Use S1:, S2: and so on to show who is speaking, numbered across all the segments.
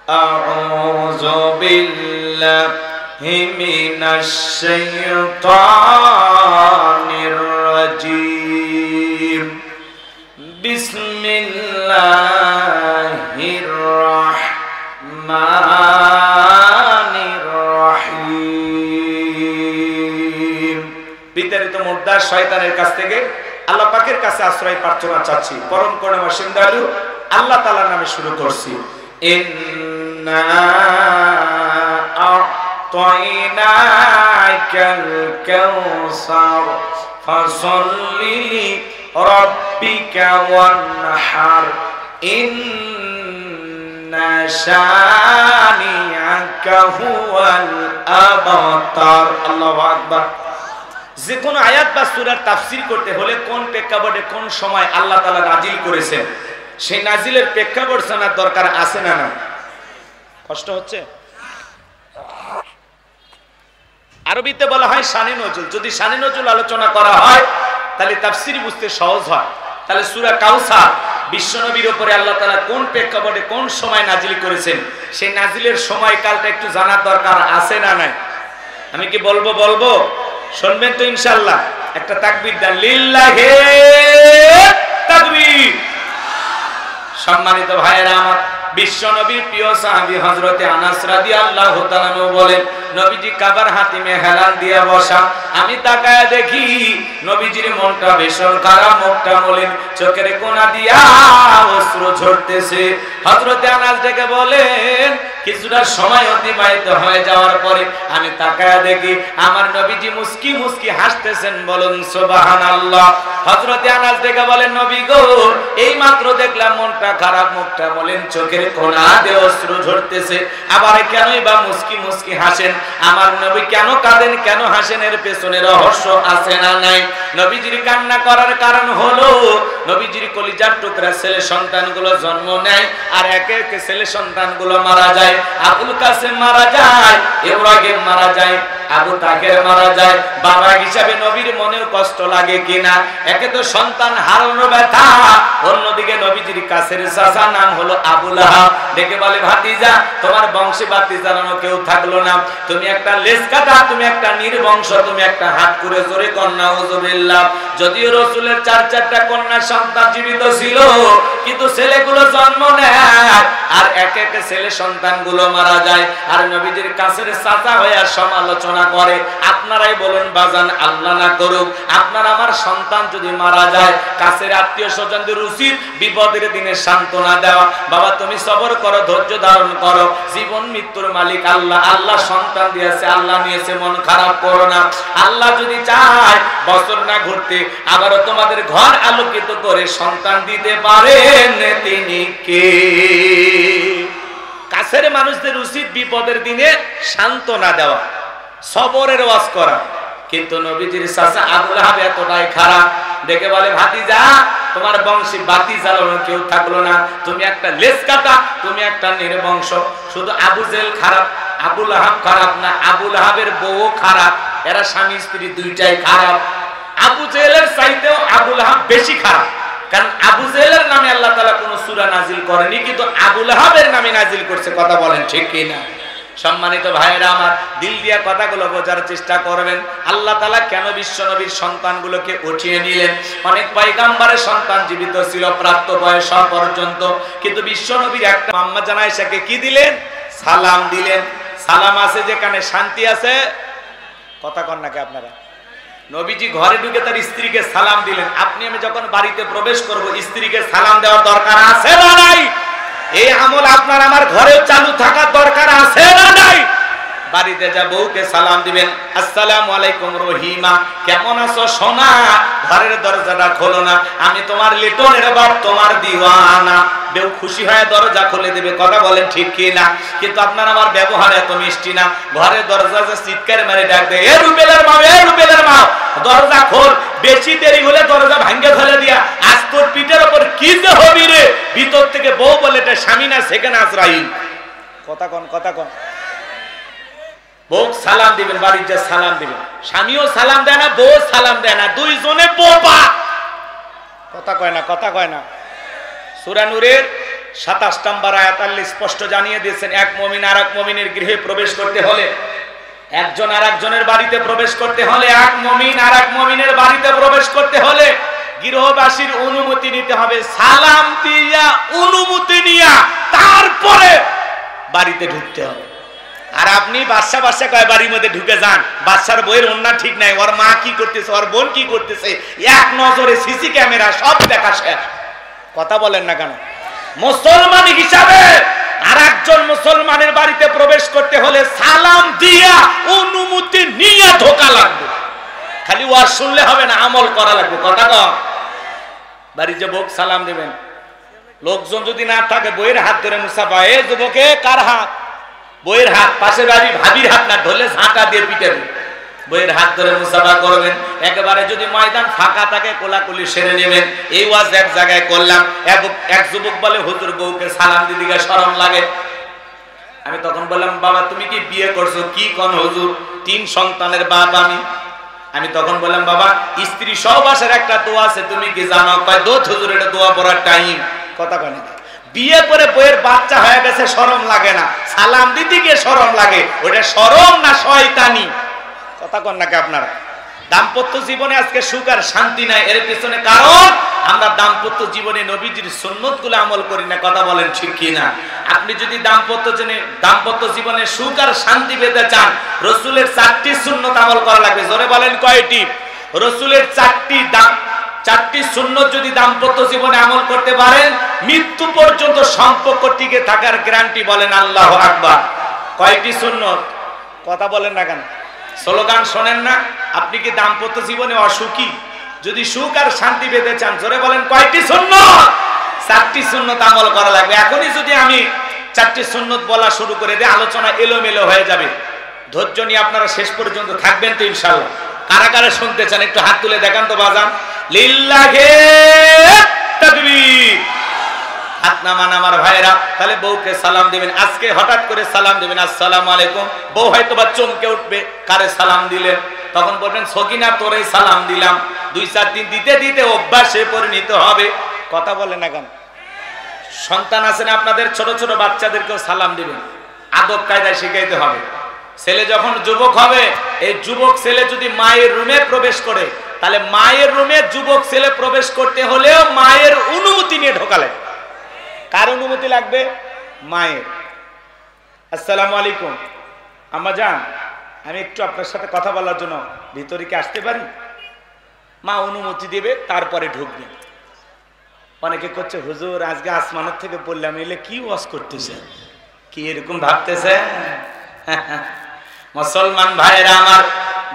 S1: আউযু বিল্লাহি মিনাশ শাইতানির রাজীম। বিসমিল্লাহির রাহমানির রহিম। বিতাড়িত মুর্দা শয়তানের কাছ থেকে আল্লাহ পাকের কাছে আশ্রয় প্রার্থনা চাচ্ছি। পরম করুণাময় দয়ালু আল্লাহ তাআলার নামে শুরু করছি। ইন্না আ'তাইনাকাল কাউসার ফাসাল্লি লিরাব্বিকা ওয়ানহার ইন্না শানিআকা হুয়াল আবতার। আল্লাহু আকবার। যে কোনো আয়াত বা সূরার তাফসীর করতে হলে কোন প্রেক্ষাপটে কোন সময় আল্লাহ তাআলা নাজিল করেছেন সেই নাজিলের প্রেক্ষাপট জানার দরকার আছে না? না কষ্ট হচ্ছে? আরবিতে বলা হয় শানে নজুল। যদি শানে নজুল আলোচনা করা হয় তাহলে তাফসীর বুঝতে সহজ হয়। তাহলে সূরা কাউসার বিশ্বনবীর উপরে আল্লাহ তাআলা কোন প্রেক্ষাপটে কোন সময় নাজিল করেছেন সেই নাজিলের সময়কালটা একটু জানার দরকার আছে না? নাই? আমি কি বলবো? শুনবেন তো ইনশাআল্লাহ? একটা তাকবীর দেন, লিল্লাহি তাকবীর। সম্মানিত ভাইয়েরা আমার, বিশ্বনবীর প্রিয় সাহাবী হযরতে আনাস রাদিয়াল্লাহু তাআলা বলেন, নবীজি কাবার হাতিমে হেলাল দিয়ে বসা। আমি তাকায় দেখি নবীজির মনটা ভীষণ খারাপ, মুখটা মলিন, চোখের কোনা দিয়া অশ্রু ঝরতেছে। হযরতে আনাস ডেকে বলেন, কিছুটা সময় অতিবাহিত হয়ে যাওয়ার পরে আমি তাকায় দেখি আমার নবীজি মুস্কি মুস্কি হাসতেছেন। বলুন সুবহানাল্লাহ। হযরতে আনাস ডেকে বলেন, নবী গো, এই মাত্র দেখলাম মনটা খারাপ, মুখটা মলিন, চোখের কোনা দিয়ে অশ্রু ঝরতেছে, আবার কেনই বা মুস্কি মুস্কি হাসেন? আমার নবী কেন কাঁদেন, কেন হাসেন? এর পেছনে রহস্য আছে না নাই? নবীজির কান্না করার কারণ হলো নবীজির কলিজার টুকরা ছেলে সন্তানগুলো জন্ম নেয় আর একে একে ছেলে সন্তানগুলো মারা যায়। আবুল কাসেম মারা যায়, ইব্রাহিম মারা যায়, আবু তাকের মারা যায়। বাবা হিসাবে নবীর মনেও কষ্ট লাগে কিনা? একে তো সন্তান হারানোর ব্যথা, অন্যদিকে নবীজির কাছের চাচা নাম হলো আবু লাহাব ডেকে বলে, ভাতিজা তোমার বংশে বাতি জ্বালানো কেউ থাকলো না, তুমি একটা লেজ কাটা, তুমি একটা নির্বংশ, তুমি একটা হাত করে জোরে কন্যা উযুবিল্লাহ। যদিও রাসূলের 4টা কন্যা সন্তান জীবিত ছিল, কিন্তু ছেলেগুলো জন্ম নেয় আর এক এক ছেলে সন্তানগুলো মারা যায়। আর নবীজির কাছের চাচা হয়ে সমালোচনা করে। আপনারাই বলুন বাজান, আল্লাহ না করুক, আপনার আমার সন্তান যদি মারা যায়, কাছের আত্মীয় স্বজনদের উচিত বিপদের দিনে সান্ত্বনা দেওয়া। বাবা তুমি সবর করো, ধৈর্য ধারণ করো, জীবন মৃত্যুর মালিক আল্লাহ। আল্লাহ সন্তান দিয়েছে, আল্লাহ নিয়েছে, মন খারাপ করো না। আল্লাহ যদি চায় বছর না ঘুরতে আবারও তোমাদের ঘর আলোকিত করে সন্তান দিতে পারেন, তিনি কে? কাছের মানুষদের উচিত বিপদের দিনে সান্ত্বনা দেওয়া, সবরের ওয়াজ করা। কিন্তু নবীজির চাচা আবু লাহাব এতটাই খারাপ, দেখে বলে, ভাতিজা তোমার বংশে বাতি জ্বালানো কেউ থাকলো না, তুমি একটা লেজ কাটা, তুমি একটা নির্বংশ। শুধু আবু জেহেল খারাপ, আবু লাহাব খারাপ না, আবু লাহাবের বউ খারাপ। এরা স্বামী স্ত্রী দুইটাই খারাপ। আবু জেহেলের চাইতেও আবু লাহাব বেশি খারাপ, কারণ আবু জেহেলের নামে আল্লাহ তাআলা কোনো সূরা নাজিল করেনি, কিন্তু আবু লাহাবের নামে নাজিল করছে। কথা বলেন ঠিক কি না? সম্মানিত ভাইয়েরা আমার, দিল দিয়া কথাগুলো বোঝার চেষ্টা করবেন। আল্লাহ তাআলা কেন বিশ্বনবীর সন্তানগুলোকে উঠিয়ে নিলেন? অনেক পয়গম্বরের সন্তান জীবিত ছিল প্রাপ্ত বয়স পর্যন্ত, কিন্তু বিশ্বনবীর একটা আম্মা জান আয়েশাকে কি দিলেন? সালাম দিলেন। সালাম আছে যেখানে শান্তি আছে। কথা কন নাকি আপনারা? নবীজি ঘরে ঢুকে তার স্ত্রীকে সালাম দিলেন। আপনি আমি যখন বাড়িতে প্রবেশ করব, স্ত্রীকে সালাম দেওয়ার দরকার আছে না নাই? এই আমল আপনার আমার ঘরেও চালু থাকার দরকার আছে না নাই? বাড়িতে যা বউকে সালাম দিবেন, আসসালামু আলাইকুম রহিমা, কেমন আছো সোনা? ঘরের দরজাটা খোলো না, আমি তোমার লিটনের বাপ, তোমার দিওয়ানা। বেউ খুশি হয়ে দরজা খুলে দেবে। কথা বলেন ঠিক কি না? কিন্তু আপনার আমার ব্যবহার এত মিষ্টি না। ঘরের দরজা যে চিৎকার মেরে ডাক দেয়, এ রুবেলের মা, এ রুবেলের মা, দরজা খোল। বেশি দেরি হলে দরজা ভাঙ্গে ফেলে দিয়া, আজ তোর পিঠের ওপর কি যে হবি রে। ভিতর থেকে বউ বলে, এটা স্বামী না, সেখানে আজরাইল। কথা কন, কথা কন। বউ সালাম দিবেন, বাড়ির যা সালাম দিবেন। স্বামীও সালাম দেয় না, বউ সালাম দেয় না, দুইজনে বোবা। কথা কয় না, কথা কয় না। সূরা নূরের 27 নম্বর আয়াত আল্লাহ স্পষ্ট জানিয়ে দিয়েছেন, এক মুমিন আর এক মুমিনের গৃহে প্রবেশ করতে হলে, একজন আর একজনের বাড়িতে প্রবেশ করতে হলে, এক মুমিন আর এক মুমিনের বাড়িতে প্রবেশ করতে হলে গৃহবাসীর অনুমতি নিতে হবে। সালাম দিয়া অনুমতি নিয়া তারপরে বাড়িতে ঢুকতে হবে। আর আপনি বাচ্চা কয় বাড়ির মধ্যে ঢুকে যান, বাচ্চার বইয়ের অন্য ঠিক নাই, ওর মা কি করতেছে, ওর বোন কি করতেছে, এক নজরে সিসি ক্যামেরা সব দেখা শেষ। কথা বলেন না কেন? মুসলমান হিসাবে আর একজন মুসলমানের বাড়িতে প্রবেশ করতে হলে সালাম দিয়া অনুমতি নিয়ে ঢোকা লাগবে। খালি ওয়াজ শুনলে হবে না, আমল করা লাগবে। কথা কম। বাড়ি যে বউক সালাম দেবেন, লোকজন যদি না থাকে বইয়ের হাত ধরে মুসাফা, এ যুবকে কার হাত? বইয়ের হাত। পাশের বাড়ি ভাবির হাত না ধরলে ঝাঁটা দিয়ে পিটাবে। বইয়ের হাত ধরে মুসাফা করবেন। একেবারে যদি ময়দান ফাঁকা থাকে কোলাকুলি সেরে নেবেন। এই ওয়াজ এক জায়গায় করলাম, এক যুবক বলে হুজুর বউকে সালাম দিদিকে শরম লাগে। আমি তখন বললাম, বাবা তুমি কি বিয়ে করছো? কি কোন হুজুর? 3 সন্তানের বাপ আমি। আমি তখন বললাম, বাবা স্ত্রী সহবাসের একটা দোয়া আছে, তুমি কি জানো? কয় দোত হুজুর, এটা দোয়া পড়ার টাইম। কথা কয় না। বিয়ে করে বইয়ের বাচ্চা হয়ে গেছে শরম লাগে না, সালাম দিতে গিয়ে শরম লাগে। ওটা শরম না শয়তানি? কথা কন নাকি আপনারা? দাম্পত্য জীবনে আজকে সুখ আর শান্তি নাই, এর পিছনে কারণ আমরা দাম্পত্য জীবনে নবীজির সুন্নতগুলো আমল করি না। কথা বলেন ঠিক কি না? আপনি যদি দাম্পত্য জীবনে সুখ আর শান্তি পেতে চান, রাসূলের 4টি সুন্নত আমল করা লাগবে। জোরে বলেন কয়টি? রাসূলের 4টি সুন্নত যদি দাম্পত্য জীবনে আমল করতে পারেন, মৃত্যু পর্যন্ত সম্পর্ক টিকে থাকার গ্যারান্টি। বলেন আল্লাহু আকবার। কয়টি সুন্নত? কথা বলেন না কেন? স্লোগান শোনেন না? আপনি কি দাম্পত্য জীবনে অসুখী? যদি সুখ আর শান্তি পেতে চান, জোরে বলেন কয়টি সুন্নত? 4টি সুন্নত আমল করা লাগবে। এখনই যদি আমি 4টি সুন্নত বলা শুরু করে দিই, আলোচনা এলোমেলো হয়ে যাবে। ধৈর্য নিয়ে আপনারা শেষ পর্যন্ত থাকবেন তো ইনশাআল্লাহ। কারা কারা শুনতে চান একটু হাত তুলে দেখান তো বাজান। লিল্লাহে তাকবীর। হাত নামান আমার ভাইরা। তাহলে বউকে সালাম দিবেন। আজকে হঠাৎ করে সালাম দিবেন, আসসালামু আলাইকুম। বউ হয়তো বা চমকে উঠবে, কারে সালাম দিলেন? তখন বলবেন, সকিনা তোরে সালাম দিলাম। 2-4 দিন দিতে দিতে অভ্যাসে পরিণত হবে। কথা বলেন না কেন? সন্তান আছেন আপনাদের, ছোট ছোট বাচ্চাদেরকেও সালাম দিবেন, আদব কায়দায় শিখাইতে হবে। ছেলে যখন যুবক হবে, এই যুবক ছেলে যদি মায়ের রুমে প্রবেশ করে, তাহলে মায়ের রুমে যুবক ছেলে প্রবেশ করতে হলেও মায়ের অনুমতি নিয়ে ঢোকালে। কার অনুমতি লাগবে? মায়ের। আসসালামু আলাইকুম আম্মা জান, আমি একটু আপনার সাথে কথা বলার জন্য ভিতরে কি আসতে পারি? মা অনুমতি দেবে, তারপরে ঢুকবে। অনেকে করছে, হুজুর আজকে আসমানের থেকে বললাম, এলে কি ওয়াজ করতেছে, কি এরকম ভাবতেছে? মুসলমান ভাইরা আমার,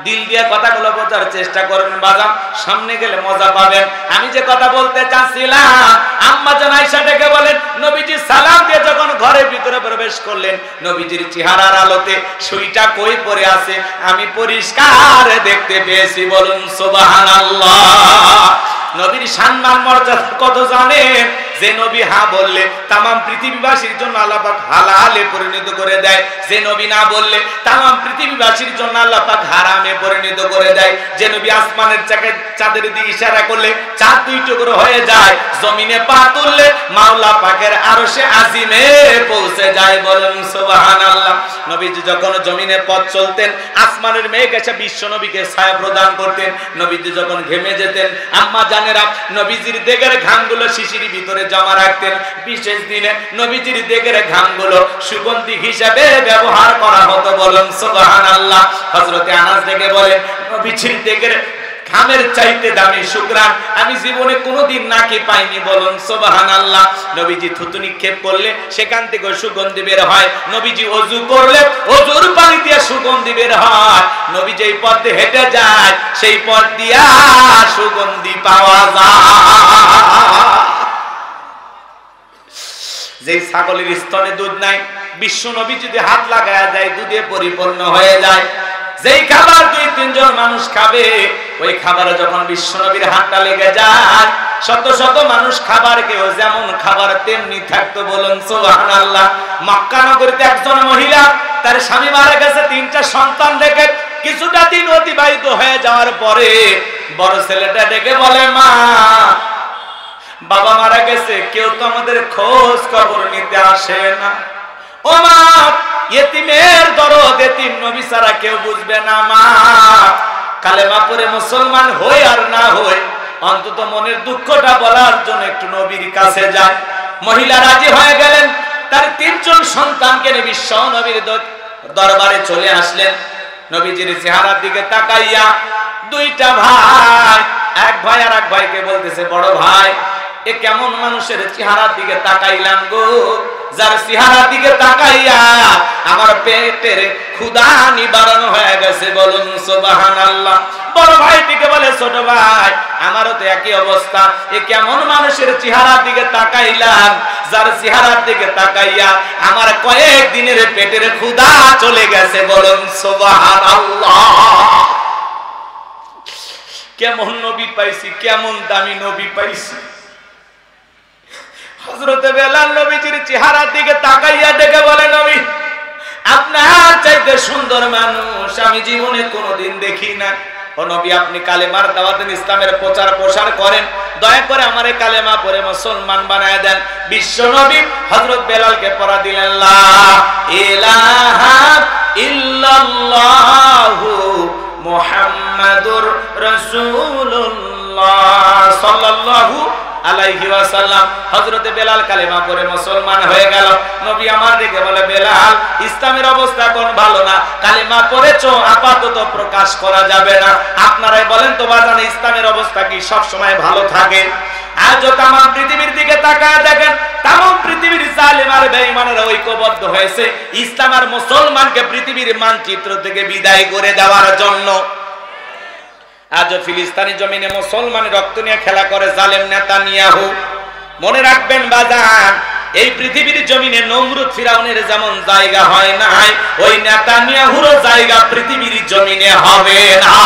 S1: দিল দিয়ে কথাগুলো বোঝার চেষ্টা করবেন বাজান, সামনে গেলে মজা পাবেন। আমি যে কথা বলতে চাচ্ছিলাম, আম্মা জান আয়েশা ডেকে বলেন, নবীজি সালাম দিয়ে যখন ঘরের ভিতরে প্রবেশ করলেন, নবীজির চেহারার আলোতে সুইটা কই পড়ে আছে আমি পরিষ্কার দেখতে পেয়েছি। বলুন সুবহানাল্লাহ। নবীর সম্মান মর্যাদা কত জানেন? যে নবী হা বললে তামাম পৃথিবীবাসীর জন্য আল্লাহ পাক হালালে পরিণত করে দেয়, যে নবী না বললে তামাম পৃথিবীবাসীর জন্য আল্লাহ পাক হারামে পরিণত করে দেয়। যে নবী আসমানের চাঁদের দিকে ইশারা করলে চাঁদ 2 টুকরো হয়ে যায়, জমিনে পা তুললে মাওলা পাকের আরশে আজিমে পৌঁছে যায়। বলেন সুবহানাল্লাহ। নবীজি যখন জমিনে পথ চলতেন, আসমানের মেঘ এসে বিশ্ব নবীকে ছায়া প্রদান করতেন। নবীজি যখন ঘেমে যেতেন, আম্মা জানেরা নবীজির দেগের ঘামগুলো শিশির ভিতরে জমা রাখতেন। বিশেষ দিনে নবীজির দেগের ঘামগুলো সুগন্ধি হিসেবে ব্যবহার করা হতো। বলেন সুবহানাল্লাহ। হযরতে আনাস ডেকে বলেন, নবীজির দেগের ঘামের চাইতে দামি শুকরান আমি জীবনে কোনোদিন নাকি পাইনি। বলুন সুবহানাল্লাহ। নবীজি থুতু নিক্ষেপ করলে সেখান থেকে সুগন্ধি বের হয়। নবীজি ওযু করলে ওযুর পানি দিয়ে সুগন্ধি বের হয়। নবী যেই পথ দিয়ে হেঁটে যায়, সেই পথ দিয়া সুগন্ধি পাওয়া যায়। যেই ছাগলের স্তনে দুধ নাই, বিশ্ব নবী যদি হাত লাগায়া যায়, দুধে পরিপূর্ণ হয়ে যায়। যেই খাবার 2-3 জন মানুষ খাবে, ওই খাবারে যখন বিশ্ব নবীর হাতটা লেগে যায়, শত শত মানুষ খাবার কেউ যেমন খাবার তেমনি থাকতো। বলুন সুবহানাল্লাহ। মক্কা নগরীতে একজন মহিলা, তার স্বামী মারা গেছে, 3টা সন্তান রেখে কিছুটা দিন অতিবাহিত হয়ে যাওয়ার পরে বড় ছেলেটা ডেকে বলে, মা বাবা মারা গেছে, কেউ তো আমাদের খোঁজ খবর নিতে আসে না। ও মা, ইতিমের দরদ এতিম নবী ছাড়া কেউ বুঝবে না। মা, কালেমা পড়ে মুসলমান হই আর না হই, অন্তত মনের দুঃখটা বলার জন্য একটু নবীর কাছে যায়। মহিলা রাজি হয়ে গেলেন, তার 3 জন সন্তানকে নিয়ে বিশ্ব নবীর দরবারে চলে আসলেন। নবীজির চেহারার দিকে তাকাইয়া 2টা ভাই, এক ভাই আর এক ভাইকে বলতেছে, বড় ভাই, এ কেমন মানুষের চেহারার দিকে তাকাইলাম গো, যার চেহারার দিকে তাকাইয়া আমার পেটের ক্ষুধা নিবারণ হয়ে গেছে, বলুন সুবহানাল্লাহ। বড় ভাইটিকে বলে, ছোট ভাই, আমারও তো একই অবস্থা, এ কেমন মানুষের চেহারার দিকে তাকাইলাম, যার চেহারার দিকে তাকাইয়া আমার কয়েক দিনের পেটের ক্ষুধা চলে গেছে, বলুন সুবহানাল্লাহ। কেমন নবী পাইছি, কেমন দামি নবী পাইছি। হযরতে বেলাল নবীজির চেহারার দিকে তাকাইয়া দেখে বলে, নবী, আপনার চাইতে সুন্দর মানুষ আমি জীবনে কোনোদিন দেখি না। ও নবী, আপনি কালেমার দাওয়াত দেন, ইসলামের প্রচার প্রসার করেন, দয়া করে আমারে কালেমা পড়ে মুসলমান বানায় দেন। বিশ্ব নবী হযরত বেলালকে পড়া দিলেন, লা ইলাহা ইল্লাল্লাহু মুহাম্মাদুর রাসূলুল্লাহ সাল্লাল্লাহু আলাইহি ওয়াসাল্লাম। হযরতে বেলাল কালেমা পড়ে মুসলমান হয়ে গেল। নবী আমার দিকে বলে, বেলাল, ইসলামের অবস্থা কোন ভালো না, কালেমা পড়েছো, আপাতত প্রকাশ করা যাবে না। আপনারাই বলেন তো বাজান, ইসলামের অবস্থা কি সব সময় ভালো থাকে? আজও তাম পৃথিবীর দিকে তাকায় দেখেন, তাম পৃথিবীর জালেম আর বেঈমানেরা ঐক্যবদ্ধ হয়েছে ইসলাম আর মুসলমানকে পৃথিবীর মানচিত্র থেকে বিদায় করে দেওয়ার জন্য। আজ ফিলিস্তিনি জমিনে মুসলমানের রক্ত নিয়ে খেলা করে জালেম নেতানিয়াহু। মনে রাখবেন বাজান, এই পৃথিবীর জমিনে নমরুদ ফিরাউনের যেমন জায়গা হয় নাই, ওই নেতানিয়াহুর জায়গা পৃথিবীর জমিনে হবে না।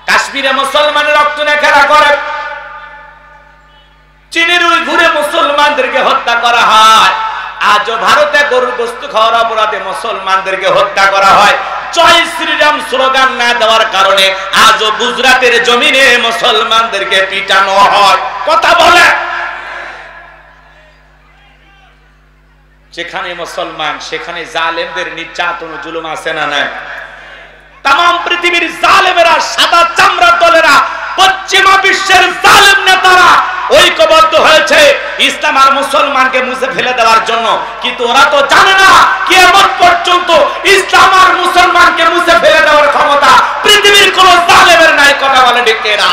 S1: কাশ্মীরে মুসলমানের রক্ত নিয়ে খেলা করে, চীনের উইঘুরে মুসলমানদেরকে হত্যা করা হয়, আজও ভারতে গরুর গোশত খাওয়ার অপরাধে মুসলমানদেরকে হত্যা করা হয়। জয় শ্রীরাম স্লোগান না দেওয়ার কারণে আজও গুজরাটের জমিনে মুসলমানদেরকে পিটানো হয়। কথা বলে, যেখানে মুসলমান সেখানে জালেমদের নির্যাতন জুলুম আছে না নাই? তাম পৃথিবীর জালেমেরা, সাদা চামড়ার দলেরা, পশ্চিমা বিশ্বের জালেম নেতারা ঐক্যবদ্ধ হয়েছে ইসলাম আর মুসলমানকে মুছে ফেলে দেওয়ার জন্য। কিন্তু ওরা তো জানে না কিয়ামত পর্যন্ত ইসলাম আর মুসলমানকে মুছে ফেলে দেওয়ার ক্ষমতা পৃথিবীর কোন জালেমের নাই। কথা বলে ঠিক না?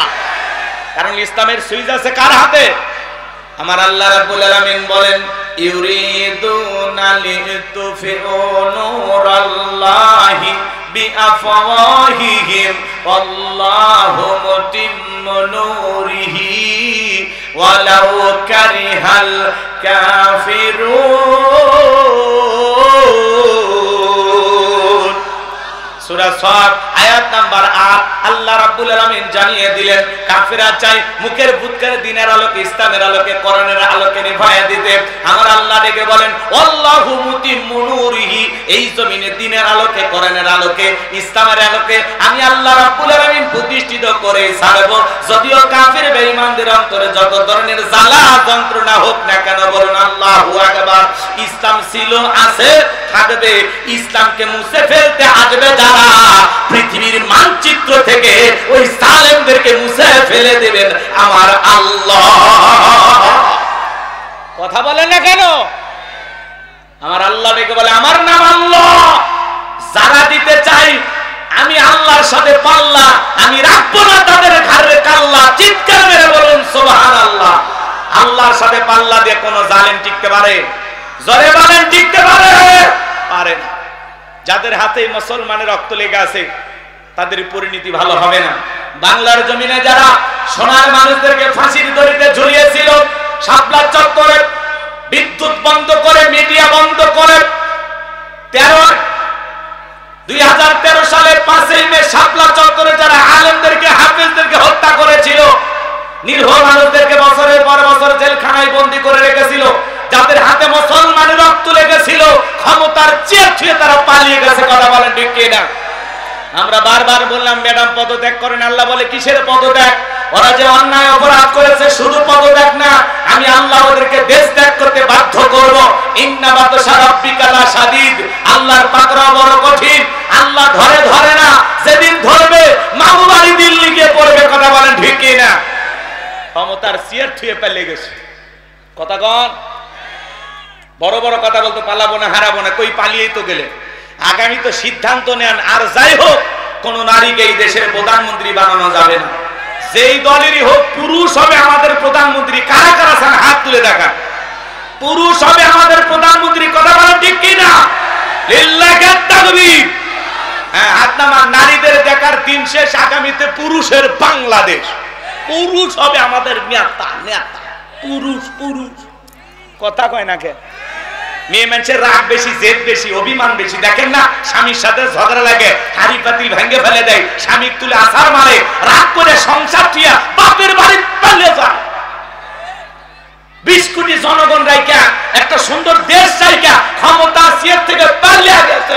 S1: কারণ ইসলামের সুইচ আছে কার হাতে? আমার আল্লাহ রাব্বুল আলামিন বলেন, ইউরিদুনা লিতুফিউ নূরাল্লাহি বিআফওয়াহিহিম ওয়াল্লাহু মুতিম্মু নূরিহি ওয়ালাউ কারিহাল কাফিরুন। সূরা সাদ আয়াত নাম্বার 8 আল্লাহ রাব্বুল আলামিন জানিয়ে দিলেন, কাফেররা চায় মুখের বুৎকার দিনের আলোকে, ইসলামের আলোকে, কোরআনের আলোকে নিভায়া দিতে। আমার আল্লাহ ডেকে বলেন, আল্লাহু মুতিম্মু নূরিহি, এই জমিনে দিনের আলোকে, কোরআনের আলোকে, ইসলামের আলোকে আমি আল্লাহ রাব্বুল আলামিন প্রতিষ্ঠিত করে ছাড়ব। যদিও কাফের বেঈমানদের অন্তরে যত ধরনের জ্বালা যন্ত্রণা হোক না কেন, বলুন আল্লাহু আকবার। ইসলাম ছিল, আছে, থাকবে। ইসলামকে মুছে ফেলতে আসবে যারা, পৃথিবীর মানচিত্র থেকে ওই জালেমদেরকে মুছে ফেলে দেবেন আমার আল্লাহ। কথা বলেন না কেন? আমার আল্লাহ ডেকে বলে, আমার নাম আল্লাহ। যারা দিতে চাই আমি আল্লাহর সাথে পাল্লা, আমি রাখবো না তাদের ঘাড়ে কাল্লা। চিৎকার মেরে বলুন সুবহানাল্লাহ। আল্লাহর সাথে পাল্লা দিয়ে কোন জালেম টিকতে পারে? জোরে বলেন, টিকতে পারে? পারে না। যাদের হাতে মুসলমানের রক্ত লেগে আছে তাদের পরিণতি ভালো হবে না। বাংলার জমিনে যারা সোনার মানুষদেরকে ফাঁসির দড়িতে ঝুলিয়েছিল, শাপলা চত্বরে বিদ্যুৎ বন্ধ করে, মিডিয়া বন্ধ করে, 2013 সালের 5ই মে শাপলা চত্বরে যারা আলেমদেরকে, হাফেজদেরকে হত্যা করেছিল, নির্ভর মানুষদেরকে বছরের পর বছর জেলখানায় বন্দী করে রেখেছিল, যাদের হাতে মুসলমানের রক্ত লেগেছিল, ক্ষমতার চেয়ে ছুঁয়ে তারা পালিয়ে গেছে। কথা বলেন ঠিক কিনা? আমরা বারবার বললাম ম্যাডাম পদত্যাগ করেন, আল্লাহ বলে কিসের পদত্যাগ? ওরা যে অন্যায় অপরাধ করেছে শুধু পদত্যাগ না, আমি আল্লাহ ওদেরকে দেশ ত্যাগ করতে বাধ্য করব। ইন্না বাতশা রাব্বিকা লাশাদীদ, আল্লাহর পাকড়াও বড় কঠিন। আল্লাহ ধরে না, যেদিন ধরবে মামু বাড়ি দিল্লি গিয়ে পড়বে। কথা বলেন ঠিক কি না? ক্ষমতার চেয়ার থুয়ে পালিয়ে গেছে। কথা কন, বড় বড় কথা বলতে পালাবো না, হারাবো না, কই পালিয়েই তো গেলে। আগামী তো সিদ্ধান্ত নেন, আর যাই হোক কোন নারীকে এই দেশের প্রধানমন্ত্রী বানানো যাবে না। যেই দলেরই হোক, পুরুষ হবে আমাদের প্রধানমন্ত্রী। কারা কারা চান হাত তুলে দেখা? পুরুষ হবে আমাদের প্রধানমন্ত্রী। কথা বলেন ঠিক কি না? লিল্লাহি তাকবীর। হ্যাঁ, হাত নামান। নারীদের দেখার দিন শেষ, আগামীতে পুরুষের বাংলাদেশ। পুরুষ হবে আমাদের নেতা, নেতা পুরুষ। পুরুষ কথা কয় না কে? মেয়ে মানুষের রাগ বেশি, জেদ বেশি, অভিমান বেশি। দেখেন না, স্বামীর সাথে ঝগড়া লাগে, হাড়ি পাতিল ভেঙে ফেলে দেয়, স্বামী তুলে আছাড় মারে, রাগ করে সংসার ঠিয়া বাপের বাড়ি পালিয়ে যায়। 20 কোটি জনগণ রাইকা একটা সুন্দর দেশ চাইকা ক্ষমতা চেয়ার থেকে পালিয়ে গেছে।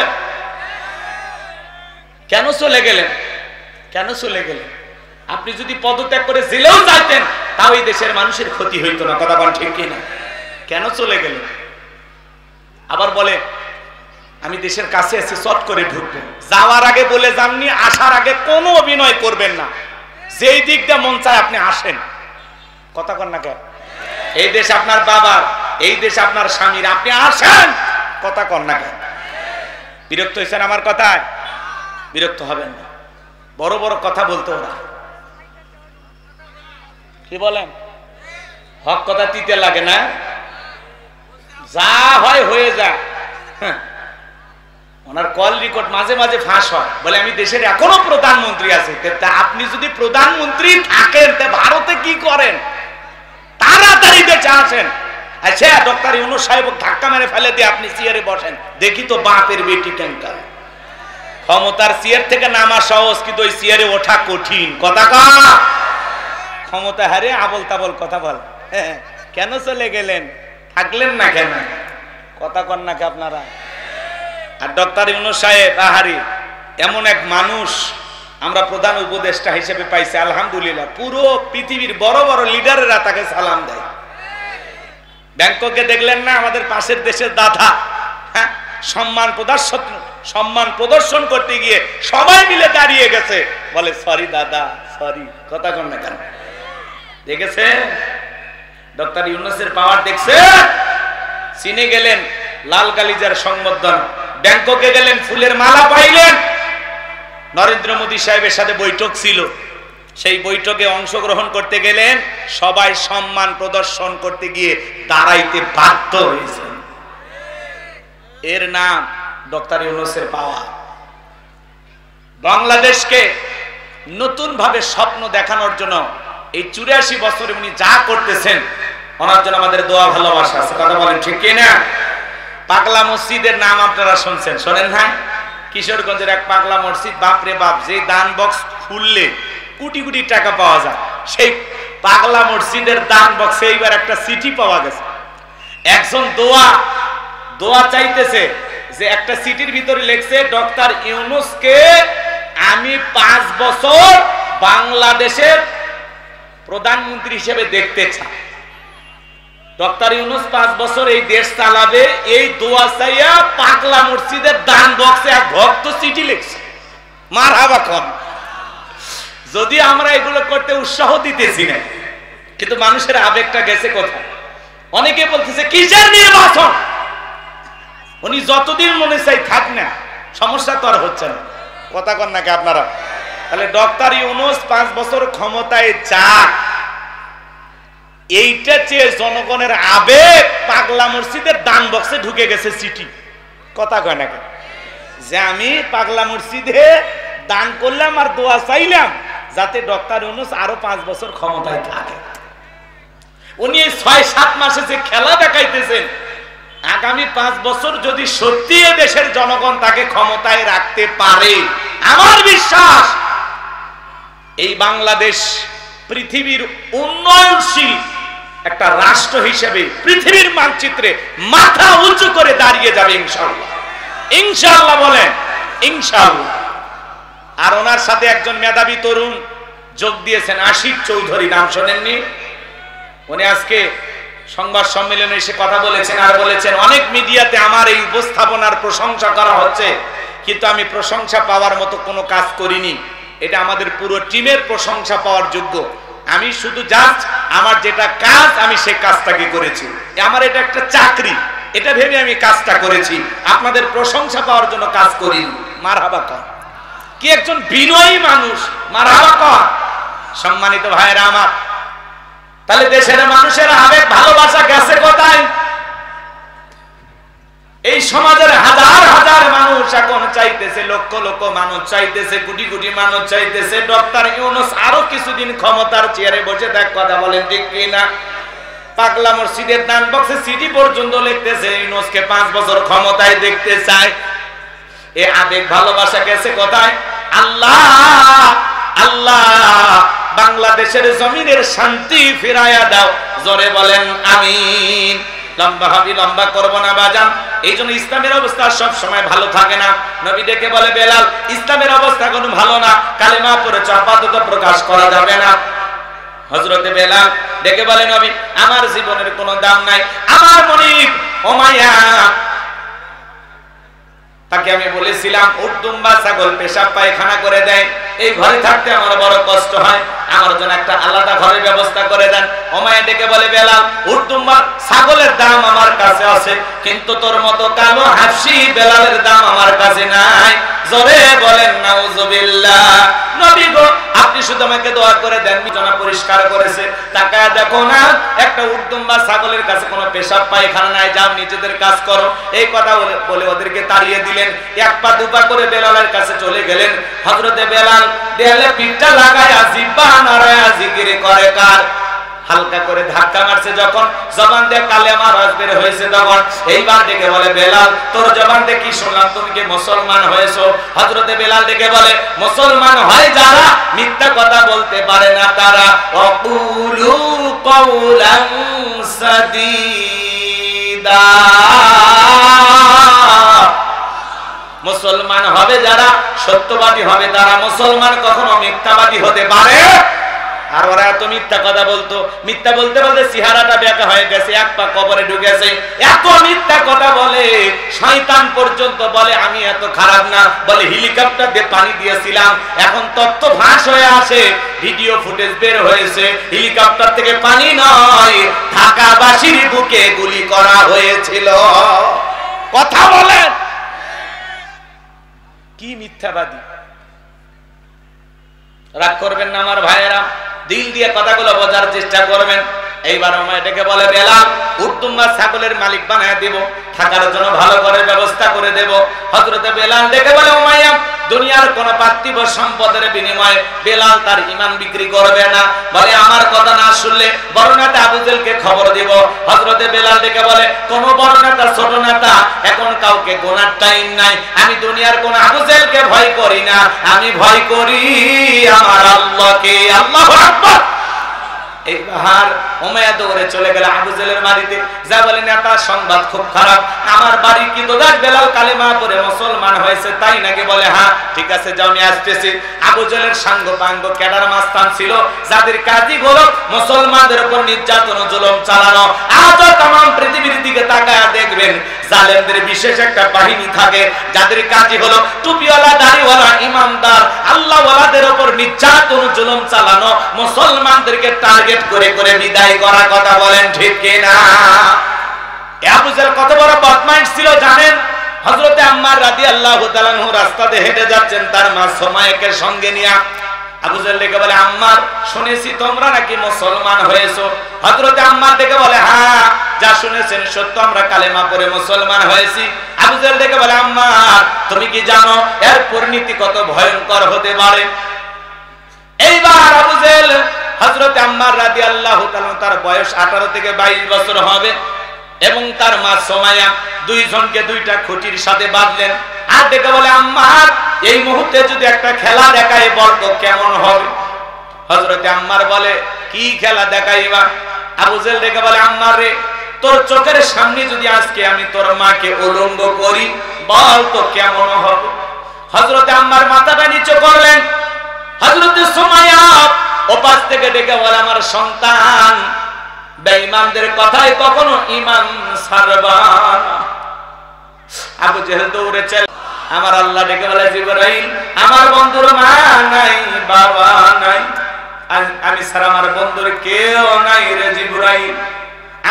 S1: কেন চলে গেলেন? কেন চলে গেলেন? আপনি যদি পদত্যাগ করে জেলেও যাইতেন, তাও এই দেশের মানুষের ক্ষতি হইতো না। কথা বল ঠিক কি না? কেন চলে গেলেন? আবার বলে আমি দেশের কাছে এসে চট করে ঢুকবো। যাওয়ার আগে বলে যাননি, আসার আগে কোনো অভিনয় করবেন না। যেই দিকটা মন চায় আপনি আসেন। কথা কন না কেন? এই দেশ আপনার বাবার, এই দেশ আপনার স্বামীর, আপনি আসেন। কথা কন না কেন? বিরক্ত হয়েছেন আমার কথায়? বিরক্ত হবেন না। বড় বড় কথা বলতে ওরা কি বলেন? হক কথা তিতে লাগে না? যা হয় হয়ে যায়। ওনার কল রেকর্ড মাঝে মাঝে ফাঁস হয়, বলে আমি দেশের এখনো প্রধানমন্ত্রী আছে। আপনি যদি প্রধানমন্ত্রী থাকেন তা ভারতে কি করেন? তাড়াতাড়ি দেশে আসেন। আচ্ছা, ডক্টর ইউনূস সাহেব ধাক্কা মেরে ফেলে দিয়ে আপনি চেয়ারে বসেন, দেখি তো বাপের বেটি কেনকার। ক্ষমতার চেয়ার থেকে নামা সহজ, কিন্তু ওই চেয়ারে ওঠা কঠিন। কথা কন। ক্ষমতা হারে আবল তাবল কথা বল। কেন চলে গেলেন? থাকলেন না কেন? কথা কন না কে আপনারা? আর ডক্টর ইউনূস সাহেব আহারি এমন এক মানুষ আমরা প্রধান উপদেষ্টা হিসেবে পাইছি, আলহামদুলিল্লাহ। পুরো পৃথিবীর বড় বড় লিডারেরা তাকে সালাম দেয়। ব্যাংককে দেখলেন না, আমাদের পাশের দেশের দাদা, হ্যাঁ, সম্মান প্রদর্শন করতে গিয়ে সবাই মিলে দাঁড়িয়ে গেছে, বলে সরি দাদা, সরি। কথা কন না কেন? দেখেছে ডক্টর ইউনূসের পাওয়ার? দেখছে? চীনে গেলেন লাল গালিজার সংবর্ধনা, ব্যাংককে গেলেন ফুলের মালা পাইলেন। নরেন্দ্র মোদী সাহেবের সাথে বৈঠক ছিল, সেই বৈঠকে অংশগ্রহণ করতে গেলেন, সবাই সম্মান প্রদর্শন করতে গিয়ে দাঁড়াইতে বাধ্য হয়েছে। এর নাম ডক্টর ইউনূসের পাওয়ার। বাংলাদেশকে নতুন ভাবে স্বপ্ন দেখানোর জন্য এই 84 বছরে উনি যা করতেছেন, ওনার জন্য আমাদের দোয়া ভালোবাসা আছে। কথা বলেন ঠিক কি না? পাগলা মসজিদের নাম আপনারা শুনছেন, শোনেন না? কিশোরগঞ্জের এক পাগলা মসজিদ, বাপরে বাপ, যে দান বক্স খুললে কোটি কোটি টাকা পাওয়া যায়, সেই পাগলা মসজিদের দান বক্সে এইবার একটা চিঠি পাওয়া গেছে। একজন দোয়া চাইতেছে, যে একটা চিঠির ভিতরে লিখছে, ডক্টর ইউনূসকে আমি 5 বছর বাংলাদেশের প্রধানমন্ত্রী হিসেবে দেখতে চাই। ডক্টর ইউনূস 5 বছর এই দেশ চালাবে, এই দোয়া চাইয়া পাগলা মসজিদের দান বক্সে এক ভক্ত চিঠি লিখছে। মারহাবা খান। যদি আমরা এগুলো করতে উৎসাহ দিতেছি না, কিন্তু মানুষের আবেগটা গেছে কোথায়? অনেকে বলতেছে কিসের নির্বাচন? উনি যতদিন মনে চাই থাক না, সমস্যা তো আর হচ্ছে না। কথা কন নাকি আপনারা? তাহলে ডক্টর ইউনূস 5 বছর ক্ষমতায় যাক, এইটা চেয়ে জনগণের আবেগ পাগলা মসজিদের দান বক্সে ঢুকে গেছে চিঠি। কথা কয় নাকি? যে আমি পাগলা মসজিদে দান করলাম আর দোয়া চাইলাম যাতে ডক্টর ইউনূস আরো 5 বছর ক্ষমতায় থাকে। উনি 6-7 মাসে যে খেলা দেখাইতেছেন, আগামী 5 বছর যদি সত্যি দেশের জনগণ তাকে ক্ষমতায় রাখতে পারে, আমার বিশ্বাস এই বাংলাদেশ পৃথিবীর উন্নয়নশীল একটা রাষ্ট্র হিসেবে পৃথিবীর মানচিত্রে মাথা উঁচু করে দাঁড়িয়ে যাবে ইনশাআল্লাহ। ইনশাআল্লাহ বলেন, ইনশাআল্লাহ। আর ওনার সাথে একজন মেধাবী তরুণ যোগ দিয়েছেন, আশিক চৌধুরী, নাম শোনেননি? উনি আজকে সংবাদ সম্মেলনে এসে কথা বলেছেন আর বলেছেন অনেক মিডিয়াতে আমার এই উপস্থাপনার প্রশংসা করা হচ্ছে, কিন্তু আমি প্রশংসা পাওয়ার মতো কোনো কাজ করিনি, এটা আমাদের পুরো টিমের প্রশংসা পাওয়ার যোগ্য। আমি শুধু জাস্ট আমার যেটা কাজ আমি সেই কাজটাকে করেছি, আমার এটা একটা চাকরি, এটা ভেবে আমি কাজটা করেছি, আপনাদের প্রশংসা পাওয়ার জন্য কাজ করিনি। মারহাবা কর। কি একজন বিনয়ী মানুষ, মারহাবা কর। সম্মানিত ভাইরা আমার, তাহলে দেশের মানুষের আবেগ ভালোবাসা গেছে কোথায়? এই সমাজের হাজার হাজার মানুষ এখন চাইতেছে, লক্ষ লক্ষ মানুষ চাইতেছে, কোটি কোটি মানুষ চাইতেছে ডক্টর ইউনূস আরো কিছুদিন ক্ষমতার চেয়ারে বসে থাক। কথা বলেন ঠিক কিনা? পাগলা মসজিদের দান বক্সে সিটি পর্যন্ত লিখতেছে ইউনূসকে 5 বছর ক্ষমতায় দেখতে চায়। এই আবেগ ভালোবাসা গেছে কোথায়? আল্লাহ আল্লাহ বাংলাদেশের জমিনের শান্তি ফিরাইয়া দাও, জোরে বলেন আমিন। লম্বা ভাবি লম্বা করবো না বাজান। এই জন্য ইসলামের অবস্থা সব সময় ভালো থাকে না। নবী ডেকে বলে বেলাল, ইসলামের অবস্থা কোনো ভালো না, কালেমা পড়েছ আপাতত প্রকাশ করা যাবে না। হযরতে বেলাল ডেকে বলে নবী, আমার জীবনের কোনো দাম নাই, আমার মনিব উমাইয়া, তাকে আমি বলেছিলাম উট দুম্বা ছাগল পেশাব পায়খানা করে দেয়, এই ঘরে থাকতে আমার বড় কষ্ট হয়, আমার জন্য একটা আলাদা ঘরের ব্যবস্থা করে দেন। উমাইয়া ডেকে বলে বেলাল, উট দুম্বা ছাগলের দাম আমার কাছে আছে, কিন্তু তোর মতো কালো হাসি বেলালের দাম আমার কাছে নাই। জোরে বলেন নাউজুবিল্লাহ। নবী গো, আপনি শুধু আমাকে দোয়া করে দেন, বিছানা পরিষ্কার করেছে, তাকায় দেখো না একটা উট দুম্বা ছাগলের কাছে কোনো পেশাব পায়খানা নাই, যাও নিজেদের কাজ করো। এই কথা বলে ওদেরকে তাড়িয়ে দিলেন। এক পা দুপা করে বেলালের কাছে চলে গেলেন। হযরতে বেলাল দেয়ালে পিঠটা লাগায় জিহ্বা নাড়ায়া জিকির করে কার? হালকা করে ধাক্কা মারছে যখন, জবান দিয়ে কালেমা রস বের হয়েছে তখন এইবার ডেকে বলে বেলাল, তোর জবান দিয়ে কি শুনলাম, তুমি কি মুসলমান হয়েছো? হযরতে বেলাল ডেকে বলে, মুসলমান হয় যারা মিথ্যা কথা বলতে পারে না তারা, ওয়াকুলু কাওলান সাদীদা। মুসলমান হবে যারা, সত্যবাদী হবে তারা, মুসলমান কখনো মিথ্যাবাদী হতে পারে। আর ওরা এত মিথ্যা কথা বলতো, মিথ্যা বলতে বলতে চেহারাটা বেঁকা হয়ে গেছে, এক পা কবরে ঢুকেছে, এত মিথ্যা কথা বলে শয়তান পর্যন্ত বলে আমি এত খারাপ না, বলে হেলিকপ্টার দিয়ে পানি দিয়েছিলাম, এখন তথ্য ফাঁস হয়ে আসে, ভিডিও ফুটেজ বের হয়েছে, হেলিকপ্টার থেকে পানি নয়, ঢাকাবাসীর বুকে গুলি করা হয়েছিল। কথা বলেন, কি মিথ্যাবাদী। রাগ করবেন না আমার ভাইয়েরা, দিল দিয়ে কথাগুলো বোঝার চেষ্টা করবেন। এইবার আমার এটাকে বলে বেলাল, উট দুম্বা ছাগলের মালিক বানায় দেব, থাকার জন্য ভালো করে ব্যবস্থা করে দেব। হযরতে বেলাল ডেকে বলে উমাইয়া, দুনিয়ার কোন পার্থিব সম্পদের বিনিময়ে বেলাল তার ঈমান বিক্রি করবে না, বলে আমার কথা না শুনলে বড় নেতা আবু জেলকে খবর দিব। হযরতে বেলাল ডেকে বলে, কোন বড় নেতা ছোট নেতা এখন কাউকে গোনার টাইম নাই, আমি দুনিয়ার কোন আবু জেলকে ভয় করি না, আমি ভয় করি আমার আল্লাহকে। আল্লাহু আকবার। এইবার উমাইয়া দৌড়ে চলে গেল আবু জেলের বাড়িতে, যা বলে নেতা সংবাদ খুব খারাপ, আমার বাড়ি কি দোদাস বেলাল কালেমা পড়ে মুসলমান হয়েছে তাই নাকি? বলে হ্যাঁ, ঠিক আছে যাও আমি আসতেছি। আবু জেলের সাঙ্গ পাঙ্গ ক্যাডার মাস্তান ছিল, যাদের কাজই হলো মুসলমানদের উপর নির্যাতন জুলুম চালানো। আজও तमाम পৃথিবীর দিকে তাকায় দেখবেন জালেমদের বিশেষ একটা বাহিনী থাকে, যাদের কাজই হলো টুপিওয়ালা দাড়িওয়ালা ইমানদার আল্লাহওয়ালাদের উপর নির্যাতন জুলুম চালানো, মুসলমানদেরকে টার্গেট করে করে বিদায় করা। কথা বলেন ঠিক কিনা? আবু জেল কত বড় বদমাইশ ছিল জানেন? হযরতে আম্মার রাদিয়াল্লাহু তাআলা আনহু রাস্তাতে হেঁটে যাচ্ছেন, তার মা সুমাইয়াকে সঙ্গে নিয়ে। আবু জেল ডেকে বলে, আম্মার শুনেছি তোমরা নাকি মুসলমান হয়েছো। হযরতে আম্মার ডেকে বলে, হ্যাঁ যা শুনেছেন সত্য, আমরা কালেমা পড়ে মুসলমান হয়েছি। আবু জেল ডেকে বলে, আম্মার তুমি কি জানো এর পরিণতি কত ভয়ঙ্কর হতে পারে? এইবার আবু জেল হযরতে আম্মার রাদিয়াল্লাহু তাআলা, তার বয়স 18 থেকে 22 বছর হবে, এবং তার মা সুমাইয়া দুইজনকে দুইটা খুঁটির সাথে বাঁধলেন। আর ডেকে বলে, আম্মার এই মুহূর্তে যদি একটা খেলা দেখাই বলতো কেমন হবে? হযরতে আম্মার বলে, কি খেলা দেখাইবা? আবু জেল ডেকে বলে, আম্মার রে, তোর চোখের সামনে যদি আজকে আমি তোর মাকে উলঙ্গ করি বল তো কেমন হবে? হযরতে আম্মার মাথাটা নিচু করলেন। হযরতে সুমাইয়া ওপাশ থেকে ডেকে বলে, আমার সন্তান, বেঈমানদের কথায় কখনো ঈমান ছাড়বা না। আবু জেহেল দৌড়ে চলে। আমার আল্লাহ ডেকে বলে, জিবরাইল, আমার বন্ধুর মা নাই, বাবা নাই, আমি ছাড়া আমার বন্ধুর কেউ নাই রে জিবরাইল।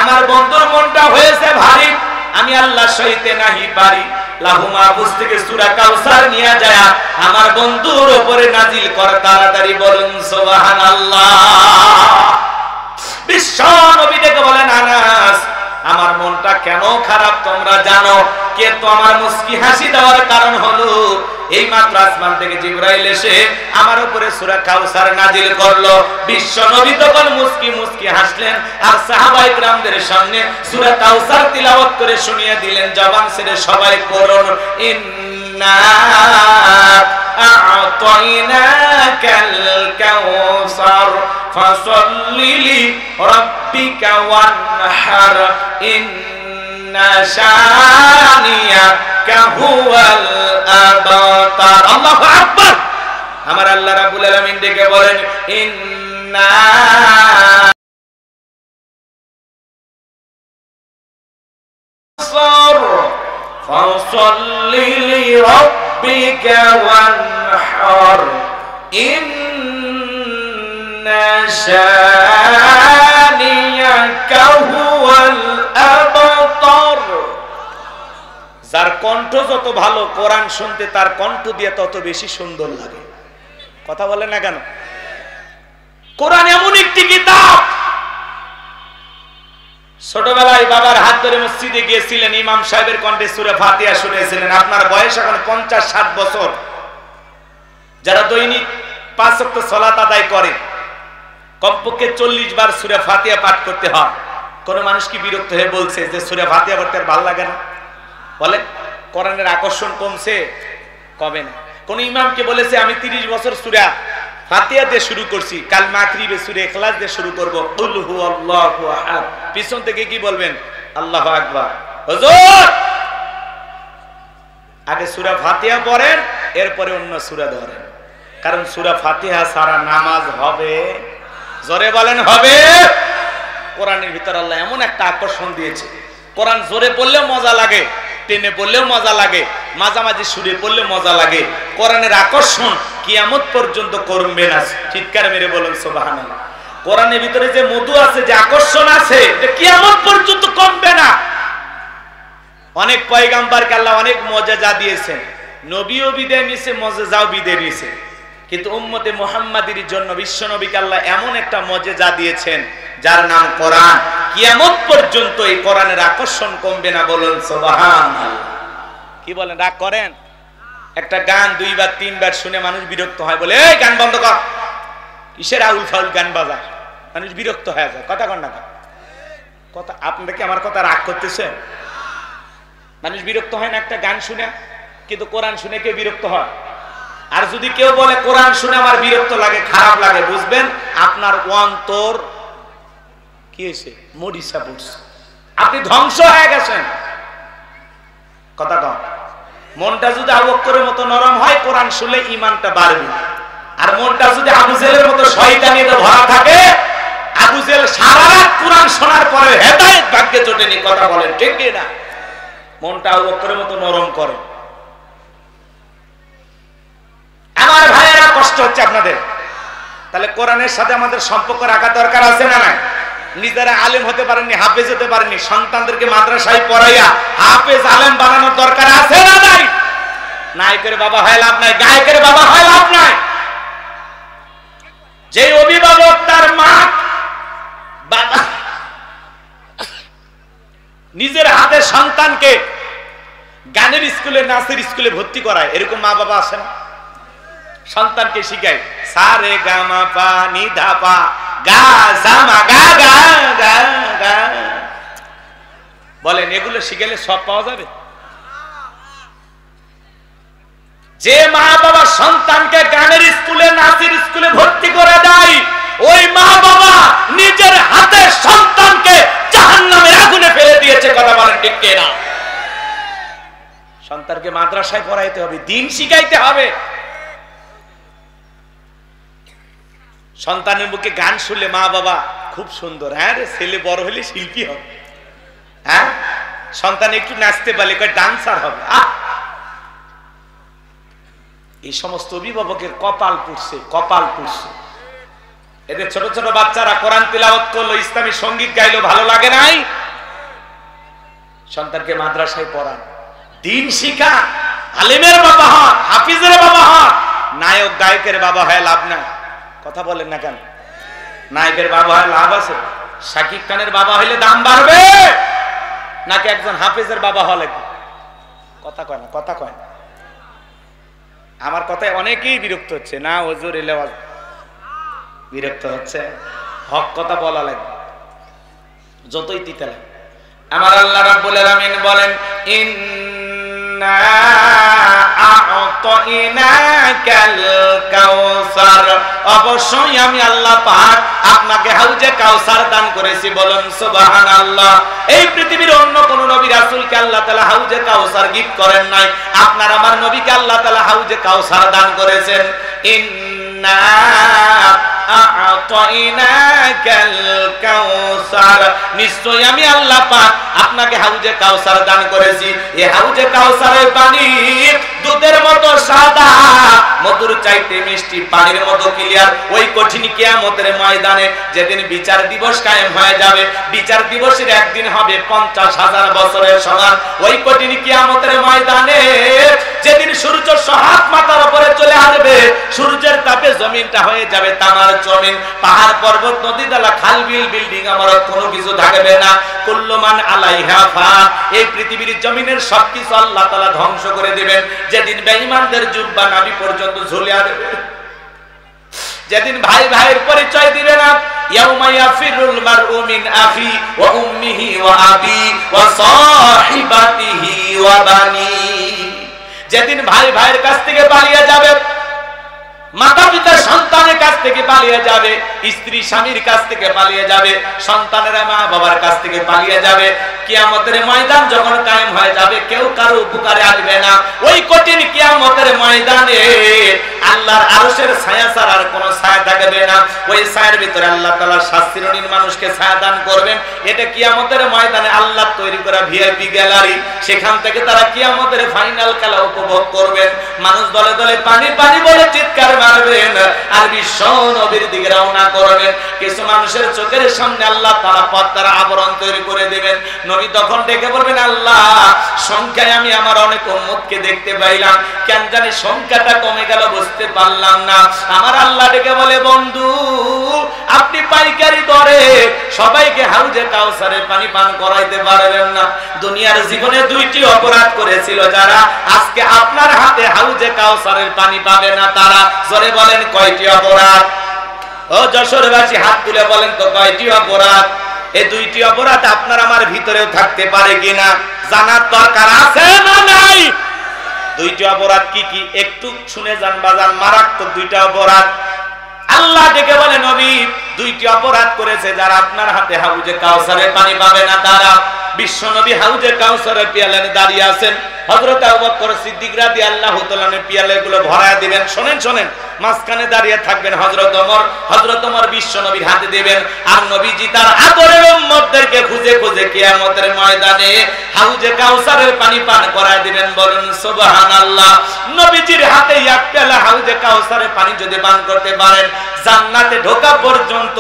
S1: আমার বন্ধুর মনটা হয়েছে ভারী, আমি আল্লাহ সইতে নাহি পারি। লাহু মাহফুজ থেকে সূরা কাউসার নিয়ে যায় আমার বন্ধুর উপরে নাজিল কর, তাড়াতাড়ি বলুন সুবহানাল্লাহ। বিশ্ব নবী ডেকে বলেন, আনাস, আমার মনটা কেন খারাপ তোমরা জানো? কে তো আমার মুস্কি হাসি দেওয়ার কারণ হলো এই মাত্র আসমান থেকে জিবরাইল এসে আমার উপরে সূরা কাউসার নাজিল করলো। বিশ্ব নবী তখন মুস্কি মুস্কি হাসলেন আর সাহাবায়ে কিরামদের সামনে সূরা কাউসার তিলাওয়াত করে শুনিয়ে দিলেন। জবান ছেড়ে সবাই পড়ুন, ইন্না আ'তাইনাকাল কাউসার ফাসাল্লি লিরাব্বিকা ওয়ানহার ইন্না শানিয়াকা হুয়াল আবতার। আল্লাহু আকবার। আমার আল্লাহ রাব্বুল আলামিন ডেকে বলেন, ইন্না ফাসাল্লি লিরাব্বিকা ওয়ানহার ইন্না শানিয়াকা হুয়াল আবতার। যার কণ্ঠ যত ভালো, কোরআন শুনতে তার কণ্ঠ দিয়ে তত বেশি সুন্দর লাগে। কথা বলে না কেন? কোরআন এমন একটি কিতাব। ছোটবেলায় বাবার হাত ধরে মসজিদে গিয়েছিলেন, ইমাম সাহেবের কণ্ঠে সূরা ফাতিহা শুনেছিলেন। আপনার বয়স এখন 50-60 বছর। যারা দৈনিক 5 ওয়াক্ত সালাত আদায় করে, কমপক্ষে 40 বার সূরা ফাতিহা পাঠ করতে হয়। কোন মানুষ কি বিরক্ত হয়ে বলছে যে সূরা ফাতিহা পড়তে আর ভালো লাগে না? বলে কোরআনের আকর্ষণ কমছে? কবে না। কোন ইমামকে বলেছে আমি 30 বছর সূরা ফাতিহা দিয়ে শুরু করছি, কাল মাগরিবে সূরা ইখলাস দিয়ে শুরু করব, কুল হুয়াল্লাহু আহাদ। পিছন থেকে কি বলবেন? আল্লাহু আকবার। হুজুর, আগে সূরা ফাতিহা পড়েন, এরপরে অন্য সূরা ধরেন, কারণ সূরা ফাতিহা ছাড়া নামাজ হবে? জোরে বলেন, হবে? কোরআনের ভিতর আল্লাহ এমন একটা আকর্ষণ দিয়েছে, কোরআন জোরে পড়লেও মজা লাগে, টেনে পড়লেও মজা লাগে, মাঝামাঝি সুরে পড়লে মজা লাগে। কোরআনের আকর্ষণ কিয়ামত পর্যন্ত করবে না। চিৎকার মেরে বলুন সুবহানাল্লাহ। কোরআনের ভিতরে যে মধু আছে, যে আকর্ষণ আছে, এটা কিয়ামত পর্যন্ত কমবে না। অনেক পয়গাম্বরকে আল্লাহ অনেক মজেজা দিয়েছেন, নবীও বিদায় নিয়েছে, মজেজাও বিদায় নিয়েছে, কিন্তু উম্মতে মুহাম্মাদীর জন্য বিশ্ব নবীকে আল্লাহ এমন একটা মজেজা দিয়েছেন যার নাম কোরআন। কিয়ামত পর্যন্ত এই কোরআনের আকর্ষণ কমবে না। বলুন সুবহানাল্লাহ। কি বলেন, রাগ করেন? একটা গান 2 বার 3 বার শুনে মানুষ বিরক্ত হয়, বলে এই গান বন্ধ কর, কিসের আউল ফাউল গান বাজা, মানুষ বিরক্ত হয়ে যায়। কথা কন না কথা? আপনারা কি আমার কথা রাগ করতেছেন? মানুষ বিরক্ত হয় না একটা গান শুনে, কিন্তু কোরআন শুনে কেউ বিরক্ত হয়? আর যদি কেউ বলে কোরআন শুনে আমার বিরক্ত লাগে, খারাপ লাগে, বুঝবেন আপনার অন্তর কি হয়েছে? মরিচা পড়ছে, আপনি ধ্বংস হয়ে গেছেন। কথা কম। মনটা যদি আবু বকরের মতো নরম হয়, কোরআন শুনলে ঈমানটা বাড়বে। আর মনটা যদি আবু জেহেলের মতো শয়তানিতে ভরা থাকে, আবু জেহেল সারা রাত কোরআন শোনার পরে হেদায়েত ভাগ্যে জোটেনি। কথা বলেন ঠিক কি না? মনটা আবু বকরের মতো নরম করে। আমার ভাইয়েরা, কষ্ট হচ্ছে আপনাদের। তাহলে কোরআনের সাথে আমাদের সম্পর্ক রাখা দরকার আছে না নাই? নিজেরা আলেম হতে পারেননি, হাফেজ হতে পারেননি, সন্তানদেরকে মাদ্রাসায় পড়াইয়া হাফেজ আলেম বানানোর দরকার আছে না নাই? নায়কের বাবা হয় লাভ নাই, গায়কের বাবা হয় লাভ নাই। যে অভিভাবক তার মা বাবা নিজের হাতে সন্তানকে গানের স্কুলে, নাচের স্কুলে ভর্তি করায়, এরকম মা বাবা আছে না? সন্তানকে শিখায় সা রে গা মা পা নি ধা পা গা সা মা গা গা গা গা। বলেন এগুলো শিখালে সব পাওয়া যাবে? যে মা বাবা সন্তানকে গানের স্কুলে, নাচের স্কুলে ভর্তি করে দেয়, ওই মা বাবা নিজের হাতে সন্তানকে জাহান্নামের আগুনে ফেলে দিয়েছে। কথা বলেন ঠিক কিনা? সন্তানকে মাদ্রাসায় পড়াইতে হবে, দিন শিখাইতে হবে। সন্তানের মুখে গান শুনলে মা বাবা খুব সুন্দর, হ্যাঁ রে ছেলে বড় হলে শিল্পী হবে, হ্যাঁ সন্তান একটু নাচতে পারলে কয় ডান্সার হবে। এই সমস্ত অভিভাবকের কপাল পুড়ছে, কপাল পুড়ছে। এদের ছোট ছোট বাচ্চারা কোরআন তিলাওয়াত করলো, ইসলামী সঙ্গীত গাইলো, ভালো লাগে নাই? সন্তানকে মাদ্রাসায় পড়ান, দিন শিখা, আলেমের বাবা হন, হাফিজের বাবা হন। নায়ক গায়কের বাবা হয় লাভ নাই। কথা বলেন না কেন? নায়কের বাবা হয় লাভ আছে? শাকিব খানের বাবা হইলে দাম বাড়বে নাকি একজন হাফিজের বাবা হলে? কথা কয় না, কথা কয় না। আমার কথায় অনেকেই বিরক্ত হচ্ছে না, হুজুর এলে বিরক্ত হচ্ছে। হক কথা বলা লাগবে, যতই তিতে লাগে। আমার আল্লাহ রাব্বুল আলামিন বলেন, ইন্না আ'তাইনাকাল কাউসার, অবশ্যই আমি আল্লাহ পাক আপনাকে হাউজে কাউসার দান করেছি। বলুন সুবহানাল্লাহ। এই পৃথিবীর অন্য কোন নবী রাসূলকে আল্লাহ তাআলা হাউজে কাউসার গিফট করেন নাই, আপনার আমার নবীকে আল্লাহ তাআলা হাউজে কাউসার দান করেছেন। ইন্না আ'তাইনাকাল কাউসার, নিশ্চয়ই আমি আল্লাহ পাক আপনাকে হাউজে কাউসার দান করেছি। এই হাউজে কাউসারের পানি দুধের মতো সাদা, মধুর চাইতে মিষ্টি, পানির মতো ক্লিয়ার। ওই কঠিন কিয়ামতের ময়দানে যেদিন বিচার দিবস কায়েম হয়ে যাবে, বিচার দিবসের একদিন হবে 50,000 বছরের সমান। ওই কঠিন কিয়ামতের ময়দানে যেদিন সূর্য সহাত মাথার উপরে চলে আসবে, সূর্যের তাপে জমিনটা হয়ে যাবে তামার জমিন, পাহাড় পর্বত নদী নালা খাল বিল বিল্ডিং আমার কোনো কিছু থাকবে না। কুল্লু মান আলাইহা ফান, এই পৃথিবীর জমিনের সবকিছু আল্লাহ তাআলা ধ্বংস করে দিবেন। যেদিন বেঈমানদের জুব্বা নাভি পর্যন্ত ঝুলে আসবে, যেদিন ভাই ভাইয়ের পরিচয় দিবে না। ইয়াউমা ইয়াফিরুল মারউ মিন আখি ওয়া উম্মিহি ওয়া আবি ওয়া সাহিবাতিহি ওয়া বানি, যেদিন ভাই ভাইয়ের কাছ থেকে পালিয়ে যাবে, মাতা পিতা সন্তানের কাছ থেকে পালিয়ে যাবে, স্ত্রী স্বামীর কাছ থেকে পালিয়ে যাবে, সন্তানেরা মা বাবার কাছ থেকে পালিয়ে যাবে। কিয়ামতের ময়দান যখন কায়েম হয়ে যাবে, কেউ কারো উপকারে আসবে না। ওই কঠিন কিয়ামতের ময়দানে আল্লাহর আরশের ছায়া ছাড়া আর কোনো ছায়া থাকবে না। ওই ছায়ার ভিতরে আল্লাহ তাআলা শাস্তিরহীন মানুষকে ছায়া দান করবেন। এটা কিয়ামতের ময়দানে আল্লাহ তৈরি করা ভিআইপি গ্যালারি, সেখান থেকে তারা কিয়ামতের ফাইনাল খেলা উপভোগ করবেন। মানুষ দলে দলে পানি পানি বলে চিৎকার মারবেন আর বিশ্ব নবীর দিকে রওনা করবেন। কিছু মানুষের চোখের সামনে আল্লাহ তাআলা পর্দার আবরণ তৈরি করে দিবেন। নবী তখন ডেকে বলবেন, আল্লাহ সংখ্যায় আমি আমার অনেক উম্মতকে দেখতে পাইলাম, কেন জানি সংখ্যাটা কমে গেল, বুঝতে পারলাম না। আমার আল্লাহ ডেকে বলে, বন্ধু আপনি পাইকারি দরে সবাইকে হাউজে কাউসারের পানি পান করাইতে পারবেন না। দুনিয়ার জীবনে দুইটি অপরাধ করেছিল যারা, আজকে আপনার হাতে হাউজে কাউসারের পানি পাবে না তারা। জোরে বলেন কয়টি অপরাধ? ও যশোরবাসী হাত তুলে বলেন তো কয়টি অপরাধ? এই দুইটি অপরাধ আপনার আমার ভিতরেও থাকতে পারে কিনা জানার দরকার আছে না নাই? দুইটি অপরাধ কি কি একটু শুনে যান বাজান, মারাত্মক দুইটা অপরাধ। আল্লাহ ডেকে বলে, নবী দুইটি অপরাধ করেছে যারা আপনার হাতে হাউজে কাউসারের পানি পাবে না তারা। বিশ্ব নবী হাউজে কাউসারের পিয়ালে দাঁড়িয়ে আছেন, হযরত আবু বকর সিদ্দিক রাদিয়াল্লাহু তাআলা পিয়ালেগুলো ভরায় দিবেন। শুনেন শুনেন, মাঝখানে দাঁড়িয়ে থাকবেন হযরত ওমর। হযরত ওমর বিশ্ব নবীর হাতে দিবেন, আর নবীজি তার আদরের উম্মতদেরকে খুঁজে খুঁজে কিয়ামতের ময়দানে হাউজে কাউসারের পানি পান করায় দিবেন। বলুন সুবহানাল্লাহ। নবীজির হাতে এক পেয়ালা হাউজে কাউসারের পানি যদি পান করতে পারেন, জান্নাতে ঢোকা পর্যন্ত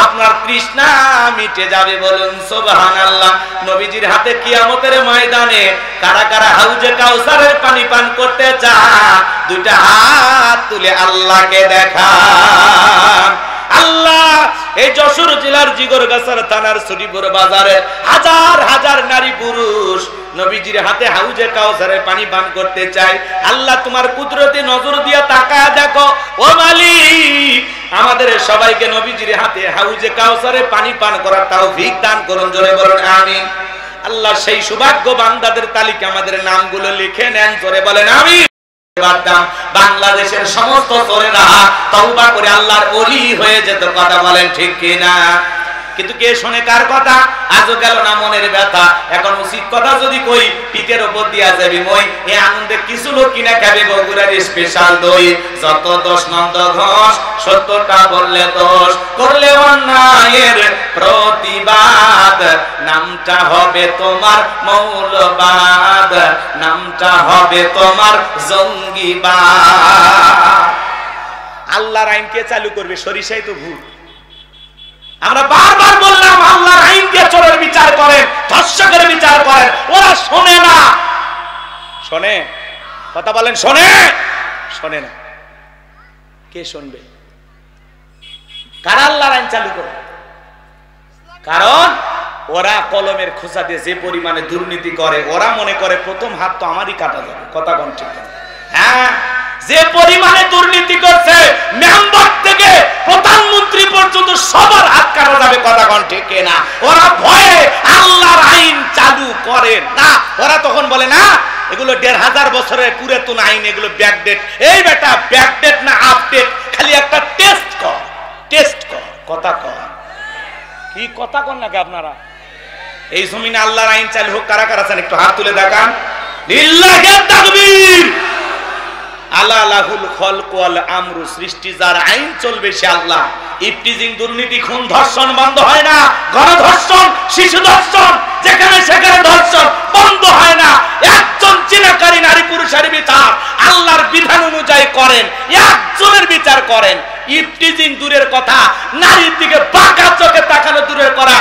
S1: আপনার তৃষ্ণা মিটে যাবে। বলুন সুবহানাল্লাহ। নবীজির হাতে কিয়ামতের ময়দানে কারা কারা হাউজে কাউসারের পানি পান করতে চান, দুইটা হাত তুলে আল্লাহকে দেখান। আল্লাহ এই যশোর জেলার জিগরগাছার থানার শ্রীপুর বাজারে হাজার হাজার নারী পুরুষ নবীজির হাতে হাউজে কাউসারের পানি পান করতে চায়। আল্লাহ তোমার কুদরতি নজর দিয়ে তাকায় দেখো, ও মালিক আমাদের সবাইকে নবীজির হাতে হাউজে কাউসারের পানি পান করার তৌফিক দান করুন। জোরে বলুন আমিন। আল্লাহ সেই সৌভাগ্য বান্দাদের তালিকা আমাদের নামগুলো লিখে নেন। জোরে বলেন আমিন। বাংলাদেশের সমস্ত চোরেরা তওবা করে আল্লাহর ওলি হয়ে যেত। কথা বলেন ঠিক কিনা? কিন্তু কে শোনে কার কথা? আজও গেল না মনের ব্যথা। এখন উচিত কথা যদি কই, পিঠের উপর দিয়া যাবি মই, এ আনন্দে কিছু লোক কিনা খাবে বগুড়ার স্পেশাল দই। যত দোষ নন্দ ঘোষ, সত্যটা বললে দোষ, করলে অন্যায়ের প্রতিবাদ, নামটা হবে তোমার মৌলবাদ, নামটা হবে তোমার জঙ্গিবাদ। আল্লাহর আইন কে চালু করবে? সরিষাই তো ভুল। আমরা বারবার বললাম আল্লাহর আইন দিয়ে চোরের বিচার করেন, ধর্ষকের বিচার করেন, ওরা শোনে না। শোনে? কথা বলেন, শোনে? শোনে না। কে শুনবে? কারা আল্লাহর আইন চালু করবে? কারণ ওরা কলমের খোঁচা দিয়ে যে পরিমাণে দুর্নীতি করে, ওরা মনে করে প্রথম হাত তো আমারই কাটা যাবে। কথা কোন ঠিক? হ্যাঁ, যে পরিমাণে দুর্নীতি করছে, মেম্বার থেকে প্রধানমন্ত্রী পর্যন্ত সবার হাত কাটা যাবে। কথা কোন ঠিক না? ওরা ভয়ে আল্লাহর আইন চালু করে না। ওরা তখন বলে না এগুলো 1500 বছরের পুরাতন আইন, এগুলো ব্যাকডেট। এই বেটা ব্যাকডেট না আপডেট, খালি একটা টেস্ট কর, টেস্ট কর। কথা কর কি? কথা কর নাকি আপনারা? এই জমিনে আল্লাহর আইন চালু হোক। কারা কারা আছেন একটু হাত তুলে দেখান। লিল্লাহি তাকবীর। আলা লাহুল খলক ওয়াল আমরু, সৃষ্টি যার আইন চলবে সে আল্লাহ। ইফটিজিং, দুর্নীতি, খুন, ধর্ষণ বন্ধ হয় না। গণধর্ষণ, শিশু ধর্ষণ, যেখানে সেখানে ধর্ষণ বন্ধ হয় না। একজন চিনাকারী নারী পুরুষের বিচার আল্লাহর বিধান অনুযায়ী করেন, একজনের বিচার করেন। ইফটিজিং দূরের কথা, নারীর দিকে বাঁকা চোখে তাকানো দূরের করা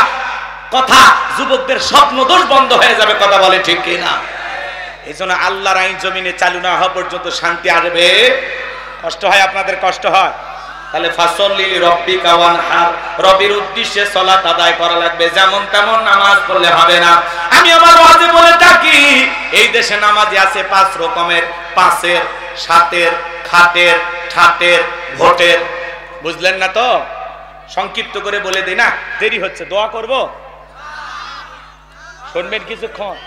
S1: কথা, যুবকদের স্বপ্ন দোষ বন্ধ হয়ে যাবে। কথা বলে ঠিক কিনা? এই জন্য আল্লাহর আইন জমিনে চালু না হওয়া পর্যন্ত শান্তি আসবে। কষ্ট হয়, আপনাদের কষ্ট হয়। তাহলে ফাসল্লি লিরাব্বিকা ওয়ানহার, রবের উদ্দেশ্যে সালাত আদায় করা লাগবে। যেমন তেমন নামাজ পড়লে হবে না। আমি আমার ওয়াজে বলে থাকি, এই দেশে নামাজি আছে 5 রকমের, 5-এর, 7-এর, খাটের, ঠাটের, ভোটের। বুঝলেন না তো? সংক্ষিপ্ত করে বলে দেই না, দেরি হচ্ছে। দোয়া করব, শুনবেন কিছুক্ষণ?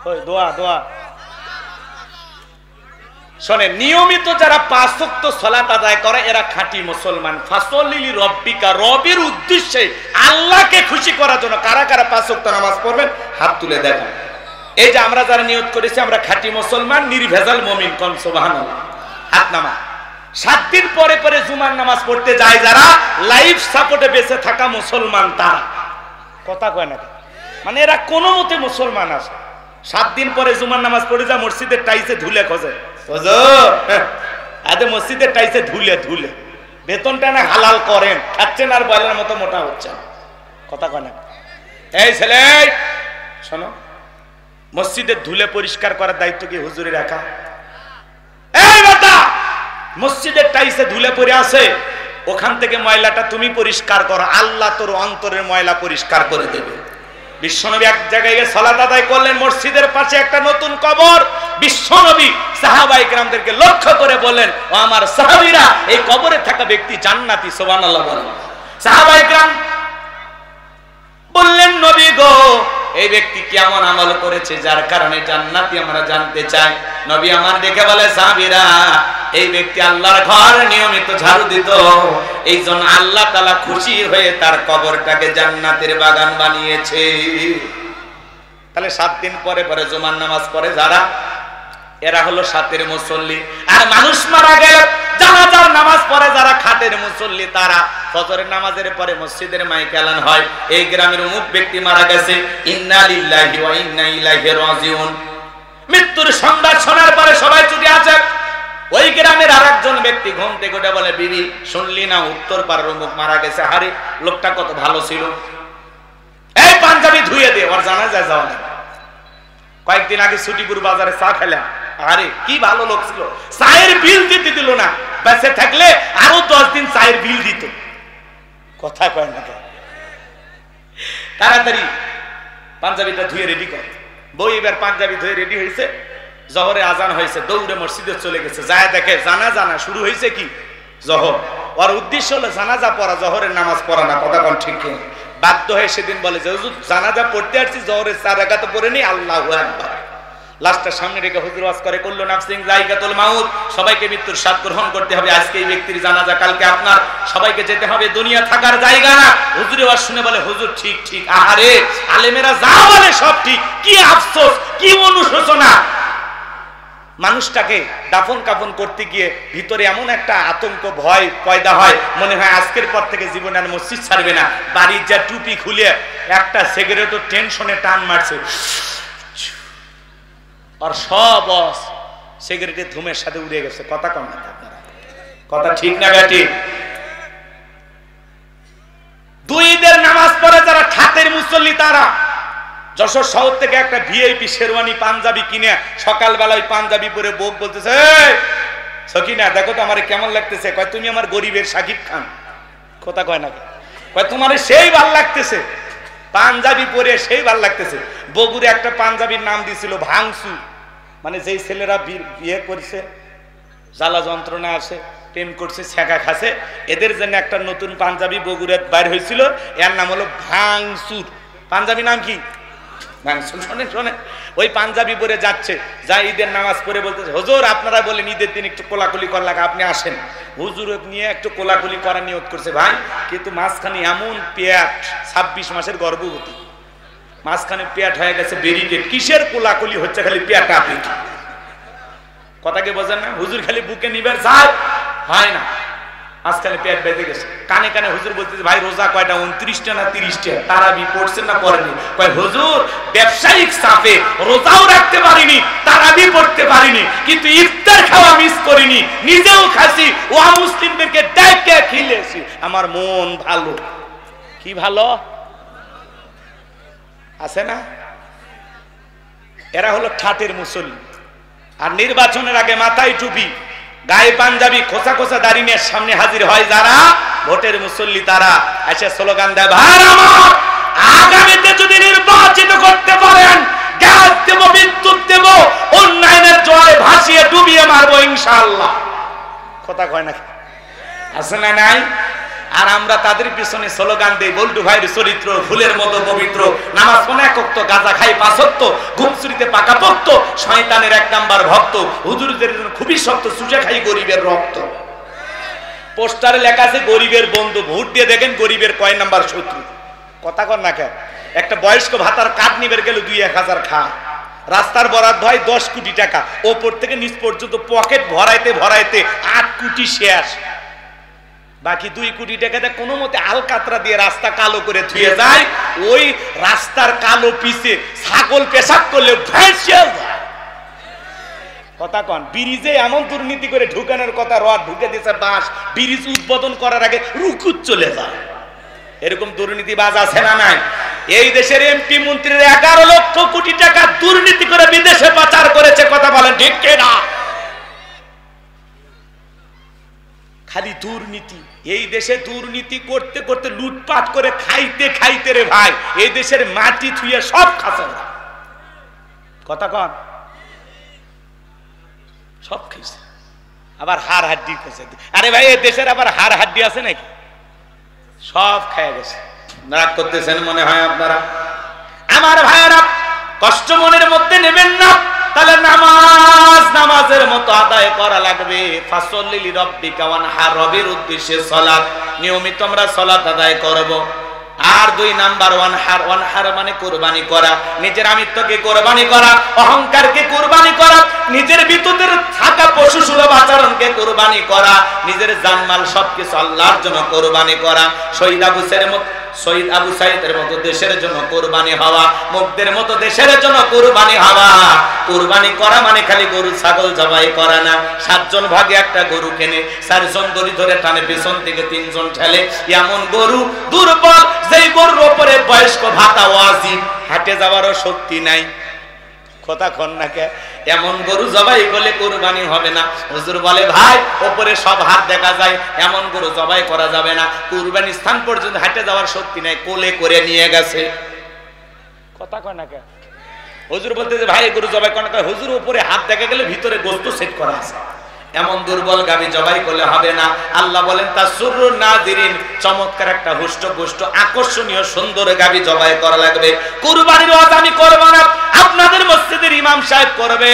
S1: ওই দোয়া দোয়া শোনেন। নিয়মিত যারা 5 ওয়াক্ত সালাত আদায় করে এরা খাঁটি মুসলমান। ফাসল্লি লিরাব্বিকা, রবের উদ্দেশ্যে, আল্লাহকে খুশি করার জন্য। কারা কারা 5 ওয়াক্ত নামাজ পড়বেন হাত তুলে দেখান। এই যে আমরা যারা নিয়ত করেছি আমরা খাঁটি মুসলমান, নির্ভেজাল মুমিন, কোন সুবহানাল্লাহ, হাত নামা। 7 দিন পরে পরে জুমার নামাজ পড়তে যায় যারা, লাইফ সাপোর্টে বেঁচে থাকা মুসলমান তারা। কথা কয় না? মানে এরা কোনো মতে মুসলমান আছে। 7 দিন পরে জুমার নামাজ পড়ে যা মসজিদের টাইসে ধুলে খোঁজে, আদে মসজিদের টাইসে ধুলে ধুলে বেতনটা না হালাল করেন, খাচ্ছেন আর বয়লার মতো মোটা হচ্ছে। কথা কয় না? এই ছেলে শোনো, মসজিদের ধুলে পরিষ্কার করার দায়িত্ব কি হুজুরের একা? এই বেটা, মসজিদের টাইসে ধুলে পড়ে আছে, ওখান থেকে ময়লাটা তুমি পরিষ্কার করো, আল্লাহ তোর অন্তরের ময়লা পরিষ্কার করে দেবে। বিশ্বনবী এক জায়গায় গিয়ে সালাত আদায় করলেন, মসজিদের পাশে একটা নতুন কবর। বিশ্বনবী সাহাবায়ে কেরামদেরকে লক্ষ্য করে বললেন, ও আমার সাহাবীরা, এই কবরে থাকা ব্যক্তি জান্নাতি। সুবহানাল্লাহ বলেন। সাহাবায়ে কেরাম বললেন, নবী গো, এই ব্যক্তি কেমন আমল করেছে যার কারণে জান্নাতি আমরা জানতে চাই। নবী আমার দেখে বলে, সাহাবীরা, এই ব্যক্তি আল্লাহর ঘর নিয়মিত ঝাড়ু দিত, এই জন্য আল্লাহ তাআলা খুশি হয়ে তার কবরটাকে জান্নাতের বাগান বানিয়েছে। তাহলে 7 দিন পরে পরে জুমার নামাজ পড়ে যারা, এরা হলো 7-এর মুসল্লি। আর মানুষ মারা গেলে জানাজার নামাজ পড়ে যারা, খাটের মুসল্লি তারা। ফজরের নামাজের পরে মসজিদের মাইকে এলান হয়, এই গ্রামের অমুক ব্যক্তি মারা গেছে, ইন্না লিল্লাহি ওয়া ইন্না ইলাইহি রাজিউন। মৃত্যুর সংবাদ শোনার পরে সবাই ছুটে আসে। ওই গ্রামের আরেকজন ব্যক্তি ঘুম থেকে উঠে বলে, বিবি শুনলি না উত্তর পাড়ার অমুক মারা গেছে? আরে লোকটা কত ভালো ছিল, এই পাঞ্জাবি ধুয়ে দে, ওর জানাজায় যাওয়া না। কয়েকদিন আগে ছুটিপুর বাজারে চা খেলাম, আরে কি ভালো লোক ছিল, চায়ের বিল দিতে দিল না, বেঁচে থাকলে আরো 10 দিন চায়ের বিল দিত। কথা কয় না? তাড়াতাড়ি পাঞ্জাবিটা ধুয়ে রেডি কর। বই এবার পাঞ্জাবি ধুয়ে রেডি হয়েছে, জহরে আজান হয়েছে, দৌড়ে মসজিদে চলে গেছে। যায় দেখে জানাজা শুরু হয়েছে কি জহর। ওর উদ্দেশ্য হলো জানাজা পড়া, জহরের নামাজ পড়া না। কথা কোন ঠিক? বাধ্য হয়ে সেদিন বলে যে হুজুর জানাজা পড়তে আসছি, জহরের 4 রাকাত পড়ে নি, আল্লাহু আকবার। লাশটার সামনে রেখে হুজুর ওয়াজ করে, কুল্লু নাফসিন যায়কাতুল মাউত, সবাইকে মৃত্যুর স্বাদ গ্রহণ করতে হবে। আজকে এই ব্যক্তির জানাজা, কালকে আপনার, সবাইকে যেতে হবে, দুনিয়া থাকার জায়গা না। হুজুরে ওয়াজ শুনে বলে, হুজুর ঠিক ঠিক, আহারে আলেমেরা যা বলে সব ঠিক, কি আফসোস, কি অনুশোচনা। মানুষটাকে দাফন কাফন করতে গিয়ে ভিতরে এমন একটা আতঙ্ক, ভয় পয়দা হয়, মনে হয় আজকের পর থেকে জীবনে আর মসজিদ ছাড়বে না। বাড়ির যা টুপি খুলে একটা সিগারেটও টেনশনে টান মারছে, আর সব সিগারেটের ধুমের সাথে উড়ে গেছে। কথা কম না আপনারা, কথা ঠিক না বেটি? দুই ঈদের নামাজ পড়ে যারা ঠাতের মুসল্লি, তারা যশোর শহর থেকে একটা ভিআইপি শেরওয়ানি পাঞ্জাবি কিনে সকালবেলা ওই পাঞ্জাবি পরে বউ বলতেছে, সকিনা দেখো তো আমার কেমন লাগতেছে। কয় তুমি আমার গরিবের শাকিব খান। কথা কয় না, কয় তোমার সেই ভাল লাগতেছে, পাঞ্জাবি পরে সেই ভাল লাগতেছে। বগুড়ে একটা পাঞ্জাবির নাম দিয়েছিল ভাঙসু, মানে যেই ছেলেরা বিয়ে করছে, জ্বালা যন্ত্রণা আছে, প্রেম করছে, ছেঁকা খাচ্ছে, এদের জন্য একটা নতুন পাঞ্জাবি বগুড়ে বাইর হয়েছিল, এর নাম হলো ভাঙসুর। পাঞ্জাবি নাম কি? শোনেন শোনেন, ওই পাঞ্জাবি পরে যাচ্ছে, যা ঈদের নামাজ পড়ে বলতেছে, হুজুর আপনারা বলেন ঈদের দিন একটু কোলাকুলি করা লাগে, আপনি আসেন। হুজুর নিয়ে একটু কোলাকুলি করার নিয়ত করছে ভাই, কিন্তু মাঝখানে এমন পেট, 26 মাসের গর্ভবতী, মাঝখানে পেট হয়ে গেছে ব্যারিকেড। কিসের কোলাকুলি হচ্ছে? খালি পেট আপনি, কথাকে বোঝেন না? হুজুর খালি বুকে নিবার চায়, হয় না, আজকাল পেট বেঁধে গেছে। কানে কানে হুজুর বলতেছে, ভাই রোজা কয়টা, 29টা না 30টা? তারাবি পড়ছেন না পড়েনি? কয় হুজুর ব্যবসায়িক চাপে রোজাও রাখতে পারিনি, তারাবি পড়তে পারিনি, কিন্তু ইফতার খাওয়া মিস করিনি, নিজেও খাসি, ও মুসলিমদেরকে ডেকে খিলেছি, আমার মন ভালো। কি ভালো আছে না? এরা হলো ঠাটের মুসল্লি। আর নির্বাচনের আগে মাথায় টুপি, গায়ে পাঞ্জাবি, খোসা খোসা দাড়ি নিয়ে সামনে হাজির হয় যারা ভোটের মুসল্লি, তারা এসে স্লোগান দেয়, ভাই আমার আগামীতে যদি নির্বাচিত করতে পারেন, গ্যাস দেব, বিদ্যুৎ দেব, উন্নয়নের জলে ভাসিয়ে ডুবিয়ে মারবো ইনশাআল্লাহ। কথা কয় না, আছে না নাই? আর আমরা তাদের পিছনে স্লোগান দেই, বল্টু ভাইয়ের চরিত্র ফুলের মতো পবিত্র, নামাজ পড়ে এক ওয়াক্ত, গাঁজা খাই 5 ওয়াক্ত, ঘুমচুরিতে পাকাপোক্ত, শয়তানের 1 নাম্বার ভক্ত, হুজুরদের জন্য খুবই শক্ত, চুষে খাই গরিবের রক্ত। পোস্টারে লেখা আছে গরিবের বন্ধু, ভোট দিয়ে দেখেন গরিবের কয় নাম্বার শত্রু। কথা কর না কেন? একটা বয়স্ক ভাতার কার্ড নিবে গেল 2-1000 খায়, রাস্তার বরাদ্দ হয় 10 কোটি টাকা, ওপর থেকে নিচ পর্যন্ত পকেট ভরাইতে ভরাইতে 8 কোটি শেষ, বাকি 2 কোটি টাকাতে কোনো মতে আলকাতরা দিয়ে রাস্তা কালো করে ধুয়ে যায়। ওই রাস্তার কালো পিছে ছাগল পেশাব করলে ভেসে যায়। কথা কন, ব্রিজে এমন দুর্নীতি করে ঢুকানোর কথা, রড ঢুকে দিয়েছে বাঁশ, ব্রিজ উদ্বোধন করার আগে রুকুত চলে যায়। এরকম দুর্নীতিবাজ আছে না নাই? এই দেশের এমপি মন্ত্রীর 11 লক্ষ কোটি টাকা দুর্নীতি করে বিদেশে পাচার করেছে। কথা বলেন ঠিক কিনা? খালি দুর্নীতি। এই দেশে দুর্নীতি করতে করতে লুটপাট করে খাইতে খাইতে রে ভাই এই দেশের মাটি থুয়ে সব খাচ্ছে। কথা কন, সব খাইছে, আবার হাড় হাড্ডি খাইছে। আরে ভাই এই দেশের আবার হাড় হাড্ডি আছে নাকি? সব খাইয়া গেছে। রাগ করতেছেন মনে হয় আপনারা। আমার ভাইয়েরা, কষ্ট মনের মধ্যে নেবেন না, তাহলে নামাজের মতো আদায় করা লাগবে। ফাসল্লি লিরাব্বিকা ওয়ানহার, রবের উদ্দেশ্যে সালাত, নিয়মিত আমরা সালাত আদায় করব। আর 2 নাম্বার ওয়ানহার মানে কুরবানি করা, নিজের আমিত্বকে কুরবানি করা, অহংকারকে কুরবানি করা, নিজের ভিতরে থাকা পশু সুলভ আচরণকে কুরবানি করা, নিজের জানমাল সবকিছু আল্লাহর জন্য কুরবানি করা। শহীদ আবু সাইদের মতো দেশের জন্য কুরবানি হওয়া, মুগ্ধের মতো দেশের জন্য কুরবানি হওয়া। কুরবানি করা মানে খালি গরু ছাগল জবাই করা না। 7 জন ভাগে একটা গরু কেনে, 4 জন দড়ি ধরে টানে, পেছন থেকে 3 জন ঠেলে। এমন গরু দুর্বল, যেই গরুর উপরে বয়স্ক ভাতা ওয়াজিব, হাটে যাওয়ারও শক্তি নাই। কথা কন না কে? এমন গরু জবাই করলে কুরবানি হবে না। হুজুর বলে, ভাই উপরে সব হাত দেখা যায়, এমন গরু জবাই করা যাবে না। কুরবানি স্থান পর্যন্ত হাঁটে যাওয়ার শক্তি নাই, কোলে করে নিয়ে গেছে। কথা কয় না কে? হুজুর বলতে যে ভাই গরু জবাই করা, হুজুর উপরে হাত দেখা গেলে ভিতরে গোশত সেট করা আছে, এমন দুর্বল গাবি জবাই করলে হবে না। আল্লাহ বলেন তাসুরুন নাজিরিন, চমৎকার একটা হুষ্টপুষ্ট আকর্ষণীয় সুন্দর গাবি জবাই করা লাগবে। কুরবানির ওয়াজ আমি করব না, আপনাদের মসজিদের ইমাম সাহেব করবে।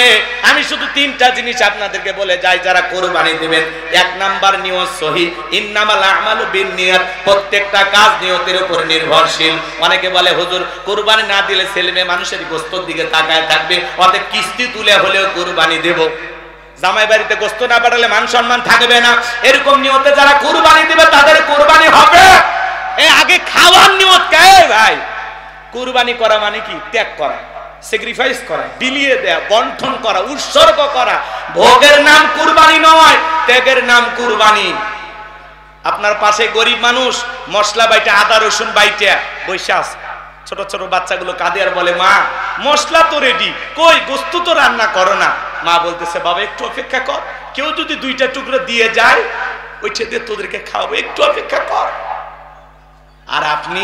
S1: আমি শুধু তিনটা জিনিস আপনাদেরকে বলে যাই, যারা কুরবানি দিবেন। এক নাম্বার নিয়ত সহি, ইন্নামাল আমালু বিন্নিয়াত, প্রত্যেকটা কাজ নিয়তের উপর নির্ভরশীল। অনেকে বলে হুজুর কুরবানি না দিলে ছেলে মেয়ে মানুষের গোশতের দিকে তাকায় থাকবে, অতএব কিস্তি তুলে হলেও কুরবানি দেব। জামাই বাড়িতে গোশত না পাঠালে মান সম্মান থাকবে না, এরকম নিয়তে যারা কুরবানি দিবে তাদের কুরবানি হবে। আগে খাওয়ার নিয়ত কে ভাই? কুরবানি করা মানে কি? ত্যাগ করা, স্যাক্রিফাইস করা, বিলিয়ে দেয়া, বন্টন করা, উৎসর্গ করা। ভোগের নাম কুরবানি নয়, ত্যাগের নাম কুরবানি। আপনার পাশে গরিব মানুষ মশলা বাইটা, আদা রসুন বাইটা বৈশা আছে, ছোট ছোট বাচ্চাগুলো কাঁদে আর বলে মা মশলা তো রেডি, কই গোশত তো রান্না করো না। মা বলতেছে বাবা একটু অপেক্ষা কর, কেউ যদি দুইটা টুকরো দিয়ে যায় ওইটা দিয়ে তোদেরকে খাওয়াবো, একটু অপেক্ষা কর। আর আপনি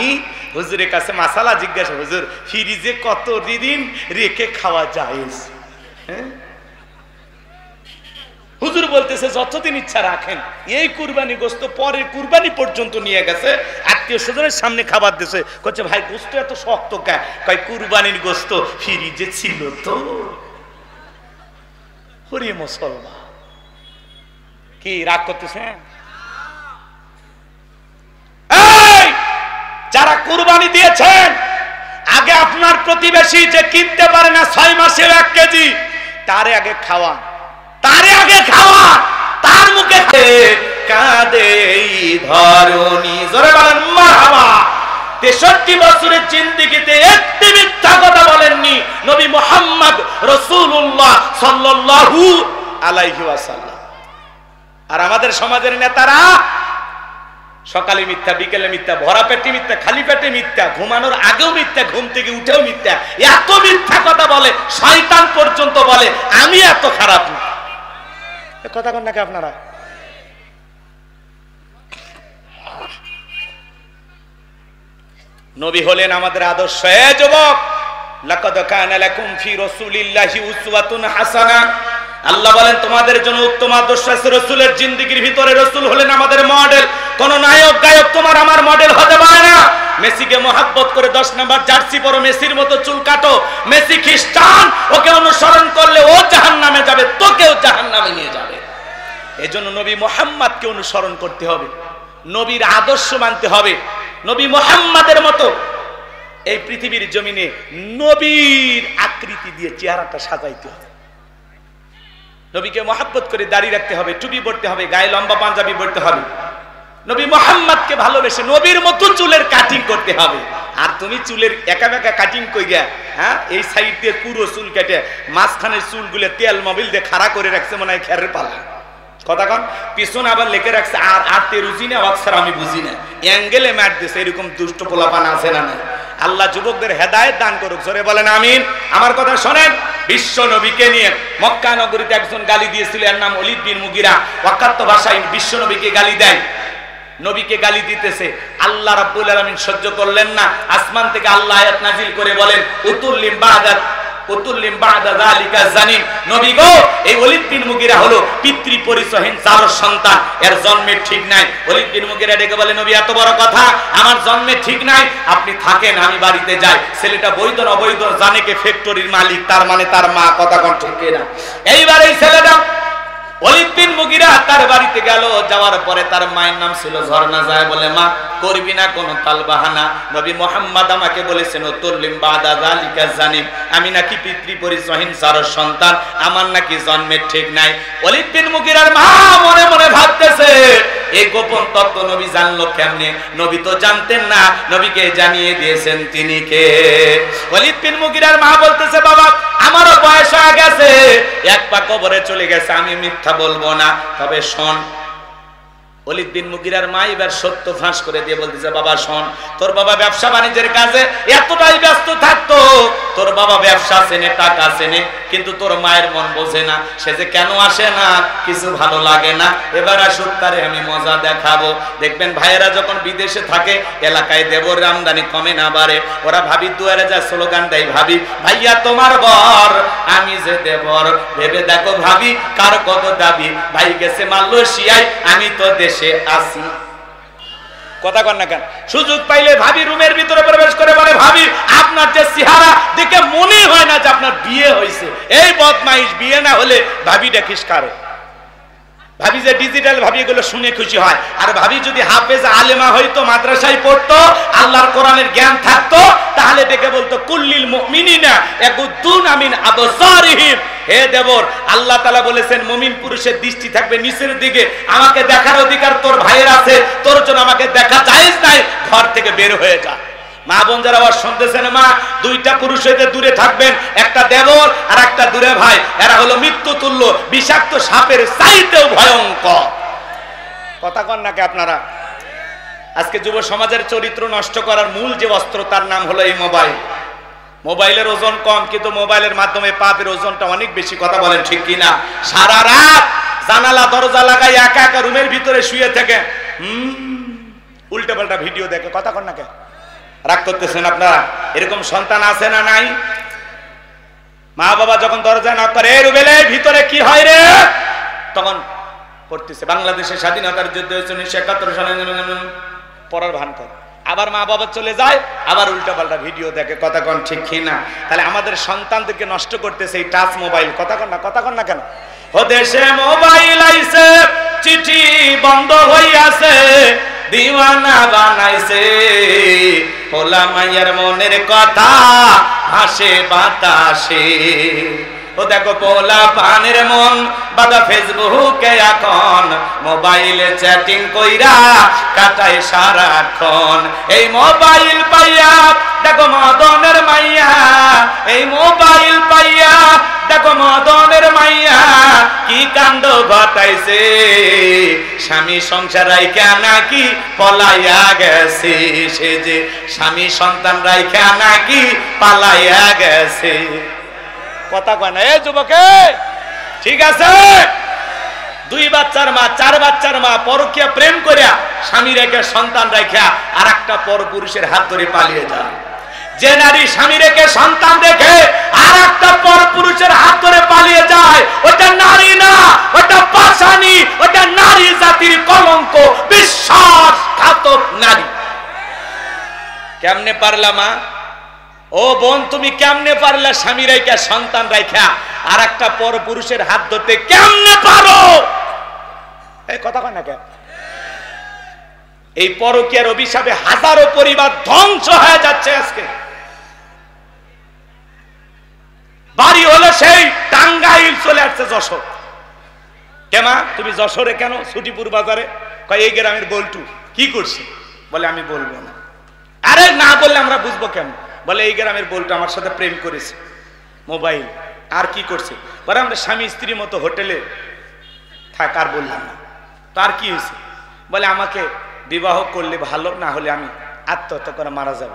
S1: হুজুরের কাছে মাসালা জিজ্ঞাসা, হুজুর ফ্রিজে কত দিন রেখে খাওয়া যায়? হ্যাঁ, হুজুর বলতেছে যতদিন ইচ্ছা রাখেন। এই কুরবানি গোশত পরের কুরবানি পর্যন্ত নিয়ে গেছে, আত্মীয় স্বজনের সামনে খাবার দিয়েছে, বলছে ভাই গোশত এত শক্ত কে? কয় কুরবানির গোশত ফ্রিজে ছিল তো। হরি মুসলমান, কি রাগ করতেছেন? যারা কুরবানি দিয়েছেন, আগে আপনার প্রতিবেশী যে কিনতে পারে না 6 মাসের 1 কেজি, তারে আগে খাওয়া, তারে আগে খাওয়া, তার মুখে কাঁদে ধরণী। জোরে বলেন মারহাবা। 63 বছরের জিন্দেগিতে একটি মিথ্যা কথা বলেননি নবী মুহাম্মদ রাসূলুল্লাহ সাল্লাল্লাহু আলাইহি ওয়াসাল্লাম। আর আমাদের সমাজের নেতারা সকালে মিথ্যা, বিকেলে মিথ্যা, ভরা পেটে মিথ্যা, খালি পেটে মিথ্যা, ঘুমানোর আগেও মিথ্যা, ঘুম থেকে উঠেও মিথ্যা। এত মিথ্যা কথা বলে শয়তান পর্যন্ত বলে আমি এত খারাপ না। কথা কন নাকি আপনারা? নবী হলেন আমাদের আদর্শ। এ যুবক, লাকাদ কানা লাকুম ফি রাসূলিল্লাহি উসওয়াতুন হাসানাহ। আল্লাহ বলেন তোমাদের জন্য উত্তম আদর্শ আছে রাসূলের জিন্দেগির ভিতরে। রাসূল হলেন আমাদের মডেল। কোন নায়ক গায়ক তোমার আমার মডেল হতে পারে না। মেসিকে মহব্বত করে 10 নাম্বার জার্সি পরো, মেসির মতো চুল কাটো। মেসি খ্রিস্টান, ওকে অনুসরণ করলে ও জাহান্নামে যাবে, তোকেও জাহান্নামে নিয়ে যাবে। এজন্য নবী মুহাম্মদকে অনুসরণ করতে হবে, নবীর আদর্শ মানতে হবে। নবী মুহাম্মদের মতো এই পৃথিবীর জমিনে নবীর আকৃতি দিয়ে চেহারাটা সাজাইতে হবে। নবীকে মহব্বত করে দাড়ি রাখতে হবে, টুপি পরতে হবে, গায়ে লম্বা পাঞ্জাবি পরতে হবে। নবী মুহাম্মদকে ভালোবেসে নবীর মতো চুলের কাটিং করতে হবে। আর তুমি চুলের একা বেঁকা কাটিং কইরা, হ্যাঁ, এই সাইড দিয়ে পুরো চুল কেটে মাঝখানের চুলগুলো তেল মোবিল দিয়ে খাড়া করে রাখছে মনে হয় খেরের পালা। কথা কন, পিছনে আবার লেখে রাখছে আর আর তেরুজি না অক্সর আমি বুঝি না, অ্যাঙ্গেলে ম্যাট দিছে। এরকম দুষ্ট পোলাপান আছে না? না। আল্লাহ যুবকদের হেদায়েত দান করুক, জোরে বলেন আমিন। আমার কথা শোনেন, বিশ্ব নবীকে নিয়ে মক্কা নগরীতে একজন গালি দিয়েছিল, এর নাম ওলীদ বিন মুগিরা। ওয়াকাত্ত ভাষায় বিশ্ব নবীকে গালি দেয়। নবীকে গালি দিতেছে, আল্লাহ রাব্বুল আলামিন সহ্য করলেন না। আসমান থেকে আল্লাহ আয়াত নাজিল করে বলেন উতুল্লিম বাদা যালিকা জানিম। নবী গো, এই ওলীদ বিন মুগিরা হলো পিতৃ পরিচয়হীন জারর সন্তান, এর জন্মের ঠিক নাই। ওলীদ বিন মুগিরা ডেকে বলে নবী এত বড় কথা, আমার জন্মের ঠিক নাই, আপনি থাকেন, আমি বাড়িতে যাই। ছেলেটা বৈধ অবৈধ জানে কে ফ্যাক্টরির মালিক, তার মানে তার মা। কথা কোন ঠিক না? এইবার এই ছেলেটা ওলীদ বিন মুগিরা তার বাড়িতে গেল। যাওয়ার পরে তার মায়ের নাম ছিল ঝর্ণা। যায় বলে মা করবি না কোনো তালবাহানা, নবী মুহাম্মদ আমাকে বলেছেন উতুল্লিম বাদা যালিকা জানিম, আমি নাকি পিতৃ পরিচয়হীন জারর সন্তান, আমার নাকি জন্মের ঠিক নাই। ওলীদ বিন মুগিরার মা মনে মনে ভাবতেছে এই গোপন তত্ত্ব নবী জানলো কেমনে? নবী তো জানতেন না, নবীকে জানিয়ে দিয়েছেন তিনি কে। ওলীদ বিন মুগিরার মা বলতেছে বাবা আমারও বয়স হয়ে গেছে, এক পা কবরে চলে গেছে, আমি মিথ্যা বলবো না, তবে শোন ওলীদ বিন মুগীরার মা এবার সত্য ফাঁস করে দিয়ে বলতেছে, বাবা শোন, তোর বাবা ব্যবসা বাণিজ্যের কাজে এতটাই ব্যস্ত থাকতো, তোর বাবা ব্যবসা চেনে, টাকা চেনে, কিন্তু তোর মায়ের মন বোঝে না, সে যে কেন আসে না, কিছু ভালো লাগে না, এবার আসুক, তারে আমি মজা দেখাবো। দেখবেন ভাইয়েরা যখন বিদেশে থাকে, এলাকায় দেবর আমদানি কমে না বাড়ে, ওরা ভাবি দুয়ারে যা স্লোগান দেয়, ভাবি ভাইয়া তোমার বর, আমি যে দেবর, ভেবে দেখো ভাবি কার কত দাবি, ভাই গেছে মালয়েশিয়ায়, আমি তো দেশে আসি। কথা কন না কেন? সুযোগ পাইলে ভাবি রুমের ভিতরে প্রবেশ করে বলে, ভাবি আপনার যে চেহারা দেখে মনে হয় না যে আপনার বিয়ে হয়েছে। এই বদমাইশ, বিয়ে না হলে ভাবি দেখিস কারো। ভাবি যে ডিজিটাল ভাবি এগুলো শুনে খুশি হয়, আর ভাবি যদি হাফেজ আলেমা হইতো, মাদ্রাসায় পড়তো, আল্লাহর কোরআনের জ্ঞান থাকতো, তাহলে ডেকে বলতো কুল্লিল মুমিনিনা ইয়াগুদ্দুনা মিন আবসারিহিম। হে দেবর, আল্লাহ তাআলা বলেছেন মুমিন পুরুষের দৃষ্টি থাকবে নিচের দিকে, আমাকে দেখার অধিকার তোর ভাইয়ের আছে, তোর জন্য আমাকে দেখা জায়েজ নাই, ঘর থেকে বের হয়ে যা। মা বোন যারা আবার শুনতেছেন, মা দুইটা পুরুষ হইতে দূরে থাকবেন, একটা দেবর আর একটা দূরে ভাই, এরা হলো মৃত্যু তুল্য, বিষাক্ত সাপের চাইতেও ভয়ঙ্কর। কথা কন নাকি আপনারা? আজকে যুব সমাজের চরিত্র নষ্ট করার মূল যে অস্ত্র, তার নাম হলো এই মোবাইল। মোবাইলের ওজন কম, কিন্তু মোবাইলের মাধ্যমে পাপের ওজনটা অনেক বেশি। কথা বলেন ঠিক কিনা? সারা রাত জানালা দরজা লাগাই একা একা রুমের ভিতরে শুয়ে থেকে উল্টা পাল্টা ভিডিও দেখে। কথা কন নাকি? রাগ করতেছেন আপনারা? এরকম সন্তান আছে না নাই? মা বাবা যখন দরজা নক করে, রুবেলে ভিতরে কি হয় রে, তখন পড়তেছে বাংলাদেশের স্বাধীনতার যুদ্ধ হয়েছে 1971 সালে, পড়ার ভান করে। আবার মা বাবা চলে যায়, আবার উল্টা পাল্টা ভিডিও দেখে। কথা কন ঠিক কিনা? তাহলে আমাদের সন্তানদেরকে নষ্ট করতেছে এই টাচ মোবাইল। কথা কন না? কথা কন না কেন? ও দেশে মোবাইল আইছে, চিঠি বন্ধ হইয়াছে, দিওয়ানা বানাইছে, পোলা মাইয়ার মনের কথা হাসে বাতাসে। ও দেখো পোলা পানের মন বাদা ফেসবুকে এখন, মোবাইলে চ্যাটিং কইরা কাটায় সারাক্ষণ। এই মোবাইল পাইয়া দেখো মদনের মাইয়া, এই মোবাইল পাইয়া দেখো মদনের মাইয়া কি কাণ্ড ঘটাইছে, স্বামী সংসার রাইখা নাকি পলাইয়া গেছে, সে যে স্বামী সন্তান রাইখা নাকি পালাইয়া গেছে। কথা কয় না? এ যুবকে, ঠিক আছে, 2 বাচ্চার মা, 4 বাচ্চার মা পরকীয়া প্রেম করিয়া স্বামী রেখে সন্তান রাইখা আর একটা পর পুরুষের হাত ধরে পালিয়ে যায়। যে নারী স্বামী রেখে সন্তান রেখে আর একটা পর পুরুষের হাত ধরে পালিয়ে যায়, ওটা নারী না, ওটা পাশানি, ওটা নারী জাতির কলঙ্ক, বিশ্বাসঘাতক নারী। কেমনে পারলা মা? ও বোন, তুমি কেমনে পারলা স্বামী রাইখা সন্তান রাইখা আর একটা পর পুরুষের হাত ধরতে? কেমনে পারো? এই কথা কয় না কেন? এই পরকীয়ার অভিশাপে হাজারো পরিবার ধ্বংস হয়ে যাচ্ছে। আজকে বাড়ি হলো সেই টাঙ্গাইল, চলে আসছে যশোর। কেমা তুমি যশোরে কেন? ছুটিপুর বাজারে। কয় এই গ্রামের বল্টু কি করছে? বলে আমি বলবো না। আরে না বললে আমরা বুঝবো কেন? বলে এই গ্রামের বল্টু আমার সাথে প্রেম করেছে, মোবাইল। আর কি করছে? বলে আমরা স্বামী স্ত্রীর মতো হোটেলে থাক। আর বললাম না। তার কি হয়েছে? বলে আমাকে বিবাহ করলে ভালো, না হলে আমি আত্মহত্যা করে মারা যাব।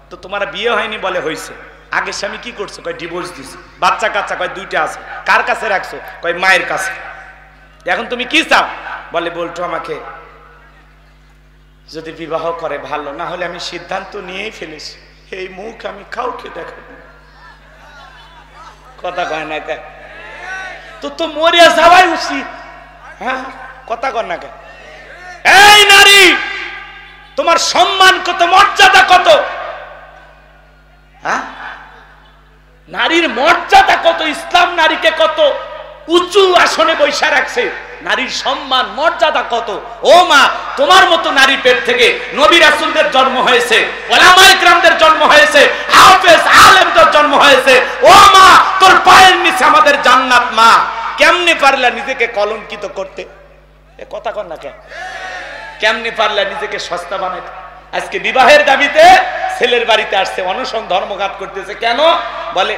S1: তো তোমার বিয়ে হয়নি? বলে হয়েছে। আগে স্বামী কি করছো? কয় ডিভোর্স দিছে। বাচ্চা কাচ্চা? কয় 2টা আছে। কার কাছে রাখছো? কয় মায়ের কাছে। এখন তুমি কি চাও? বলে বল্টু আমাকে যদি বিবাহ করে ভালো, না হলে আমি সিদ্ধান্ত নিয়েই ফেলেছি, এই মুখ আমি কাউকে দেখাবো। কথা কয় না কে? তো মরিয়া যাওয়াই উচিত। হ্যাঁ, কথা কয় না কে? এই নারী, তোমার সম্মান কত, মর্যাদা কত? হ্যাঁ, নারীর মর্যাদা কত? ইসলাম নারীকে কত উঁচু আসনে বৈশা রাখছে। নারীর সম্মান মর্যাদা কত? ও মা, তোমার মতো নারী পেট থেকে নবী রাসূলদের জন্ম হয়েছে, উলামায়ে কিরামদের জন্ম হয়েছে, হাফেজ আলেমদের জন্ম হয়েছে। ও মা, তোর পায়ের নিচে আমাদের জান্নাত। মা, কেমনে পারলা নিজেকে কলঙ্কিত করতে? এ কথা কর না কেন? কেমনে পারলা নিজেকে সস্তা বানাইতে? আজকে বিবাহের দাবিতে ছেলের বাড়িতে আসছে, অনশন ধর্মঘাত করতেছে। কেন? বলে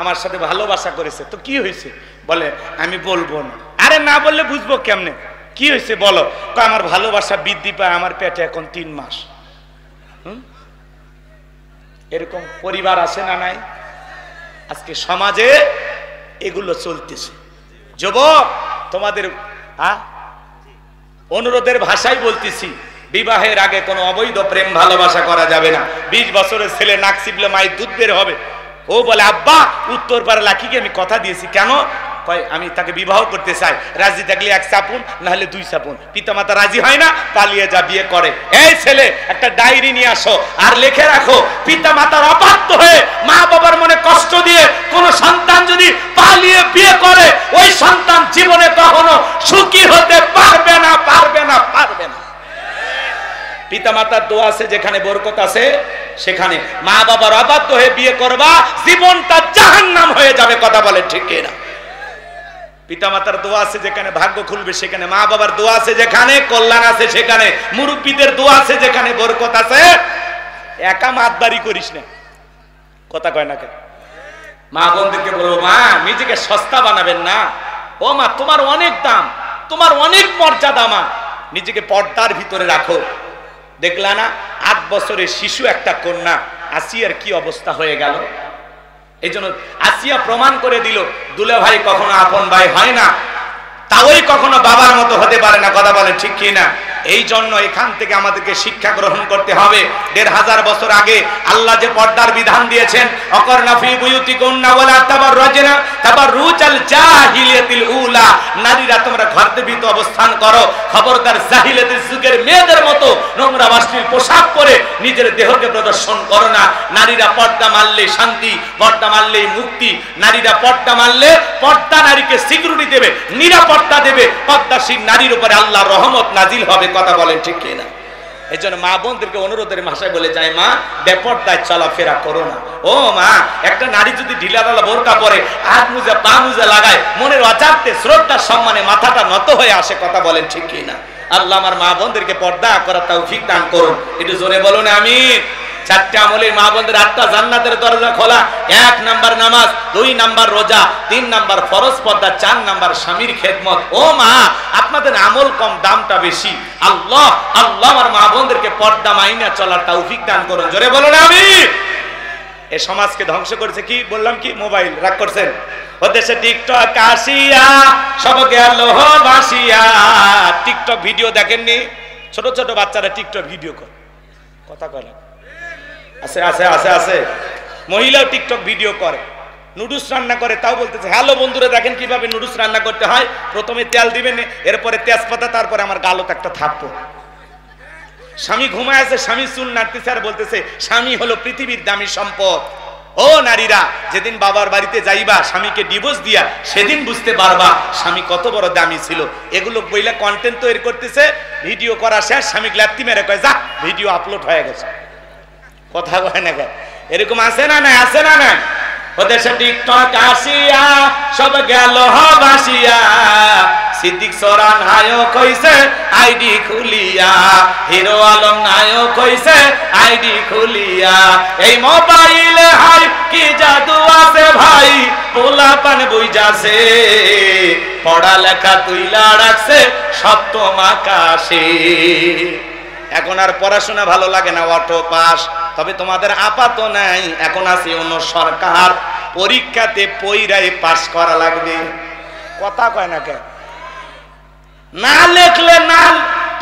S1: আমার সাথে ভালোবাসা করেছে। তো কি হয়েছে? বলে আমি বলবো না। আরে না বললে বুঝবো কেমনে? কি হয়েছে বলো? আমার ভালোবাসা বৃদ্ধি পায়, আমার পেটে এখন 3 মাস। এরকম পরিবার আছে না নাই? আজকে সমাজে এগুলো চলতেছে। যুবক, তোমাদের অনুরোধের ভাষায় বলতেছি, বিবাহের আগে কোনো অবৈধ প্রেম ভালোবাসা করা যাবে না। 20 বছরের ছেলে নাক চিপলে মায়ের দুধ বের হবে। ও বলে, আব্বা উত্তর পাড়া লাকিকে আমি কথা দিয়েছি। কেন? কয়, আমি তাকে বিবাহ করতে চাই, রাজি থাকলে 1 চাপুন, না হলে 2 চাপুন। পিতামাতা রাজি হয় না, পালিয়ে যা, বিয়ে করে। এই ছেলে, একটা ডায়েরি নিয়ে আসো আর লিখে রাখো, পিতামাতার অবাধ্য হয়ে মা বাবার মনে কষ্ট দিয়ে কোন সন্তান যদি পালিয়ে বিয়ে করে, ওই সন্তান জীবনে কখনো সুখী হতে পারবে না, পারবে না, পারবে না। পিতামাতার দোয়া আছে যেখানে বরকত আছে, সেখানে মা বাবার অবাধ্য হয়ে বিয়ে করবা, জীবনটা জাহান্নাম হয়ে যাবে। কথা বলে ঠিক কিনা? পিতামাতার দোয়া আছে যেখানে ভাগ্য খুলবে, সেখানে মা বাবার দোয়া আছে যেখানে কল্যাণ আছে, সেখানে মুরব্বীদের দোয়া আছে যেখানে বরকত আছে। একা মাতবাড়ি করিস না। কথা কয় না কেন? মা বোনদেরকে বলবো, মা নিজেকে সস্তা বানাবেন না। ও মা, তোমার অনেক দাম, তোমার অনেক মর্যাদা। মা নিজেকে পর্দার ভিতরে রাখো। দেখলা না 8 বছরের শিশু একটা কন্যা আসিয়ার কি অবস্থা হয়ে গেল? এই জন্য আসিয়া প্রমাণ করে দিল, দুলা ভাই কখনো আপন ভাই হয় না, তাওই কখনো বাবার মতো হতে পারে না। কথা বলে ঠিক কি না? এই জন্য এখান থেকে আমাদেরকে শিক্ষা গ্রহণ করতে হবে। 1500 বছর আগে আল্লাহ যে পর্দার বিধান দিয়েছেন, অকরনা ফি বুয়ুতিকুন্না ওয়ালা তাবাররাজনা তাবাররুজাল জাহিলিয়াতিল উলা, নারীরা তোমরা ঘরের ভিতর অবস্থান করো, খবরদার জাহিলিয়াতের যুগের মেয়েদের মতো নোংরা অশ্লীল পোশাক পরে নিজের দেহকে প্রদর্শন করো না। নারীরা পর্দা মানলে শান্তি, পর্দা মানলে মুক্তি। নারীরা পর্দা মানলে পর্দা নারীকে সিকিউরিটি দেবে, নিরাপত্তা দেবে। পর্দাশীল নারীর উপরে আল্লাহর রহমত নাজিল হবে। কথা বলেন ঠিক কিনা? এই জন্য মা বোনদেরকে অনুরোধের ভাষায় বলে যায়, মা বেপরদায় চলাফেরা করো না। ও মা, একটা নারী যদি ঢিলাঢালা বোরকা পরে, হাত মুজা পা মুজা লাগায়, মনের অজান্তে শ্রদ্ধা সম্মানে মাথাটা নত হয়ে আসে। কথা বলেন ঠিক কিনা? আল্লাহ আমার মা বোনদেরকে পর্দা করার তৌফিক দান করুন। একটু জোরে বলুন আমিন। 4টে আমলের মা বোনদের 8টা জান্নাতের দরজা খোলা। 1 নাম্বার নামাজ, 2 নাম্বার রোজা, 3 নাম্বার ফরজ পর্দা, 4 নাম্বার স্বামীর খেদমত। ও মা, আপনাদের আমল কম, দামটা বেশি। আল্লাহ আল্লাহ আমার মা বোনদেরকে পর্দা মাইনা চলার তৌফিক দান করুন। জোরে বলুন আমিন। এই সমাজকে ধ্বংস করেছে কি বললাম? কি মোবাইল। রাগ করছেন? ও দেশে টিকটক আসিয়া সব গেল ভাসিয়া। টিকটক ভিডিও দেখেননি? ছোট ছোট বাচ্চারা টিকটক ভিডিও করে। কথা বলে আছে আছে আছে আছে মহিলাও টিকটক ভিডিও করে, নুডলস রান্না করে। তাও বলতেছে, হ্যালো বন্ধুরা, দেখেন কিভাবে নুডলস রান্না করতে হয়। প্রথমে তেল দিবেন, এরপরে তেজপাতা, তারপরে আমার গালত একটা থাপ্পো। স্বামী ঘুমায় আছে, স্বামী চুল নাড়তেছে আর বলতেছে স্বামী হলো পৃথিবীর দামি সম্পদ। ও নারীরা, যেদিন বাবার বাড়িতে যাইবা স্বামীকে ডিভোর্স দিয়া, সেদিন বুঝতে পারবা স্বামী কত বড় দামি ছিল। এগুলো বইলা কন্টেন্ট তৈরি করতেছে, ভিডিও করা শেষ, স্বামী ল্যাপটি মেরে কয়, যা ভিডিও আপলোড হয়ে গেছে। কথা কয় না? এরকম আছে না না? আছে না না? ওদেশে টিকটক আসিয়া সব গেল ভাসিয়া। সিদ্দিক সরা নায়ক হইছে আইডি খুলিয়া, হিরো আলম নায়ক হইছে আইডি খুলিয়া। এই মোবাইলে হাই কি জাদু আছে ভাই, পোলাপান বুইজাছে, পড়ালেখা তুইলা রাখছে সপ্তম আকাশে। এখন আর পড়াশোনা ভালো লাগে না, অটো পাস। তবে তোমাদের আপাত নাই, এখন আছে অন্য সরকার, পরীক্ষাতে পইরাই পাস করা লাগবে। কথা কয় না কেন? না লেখলে, না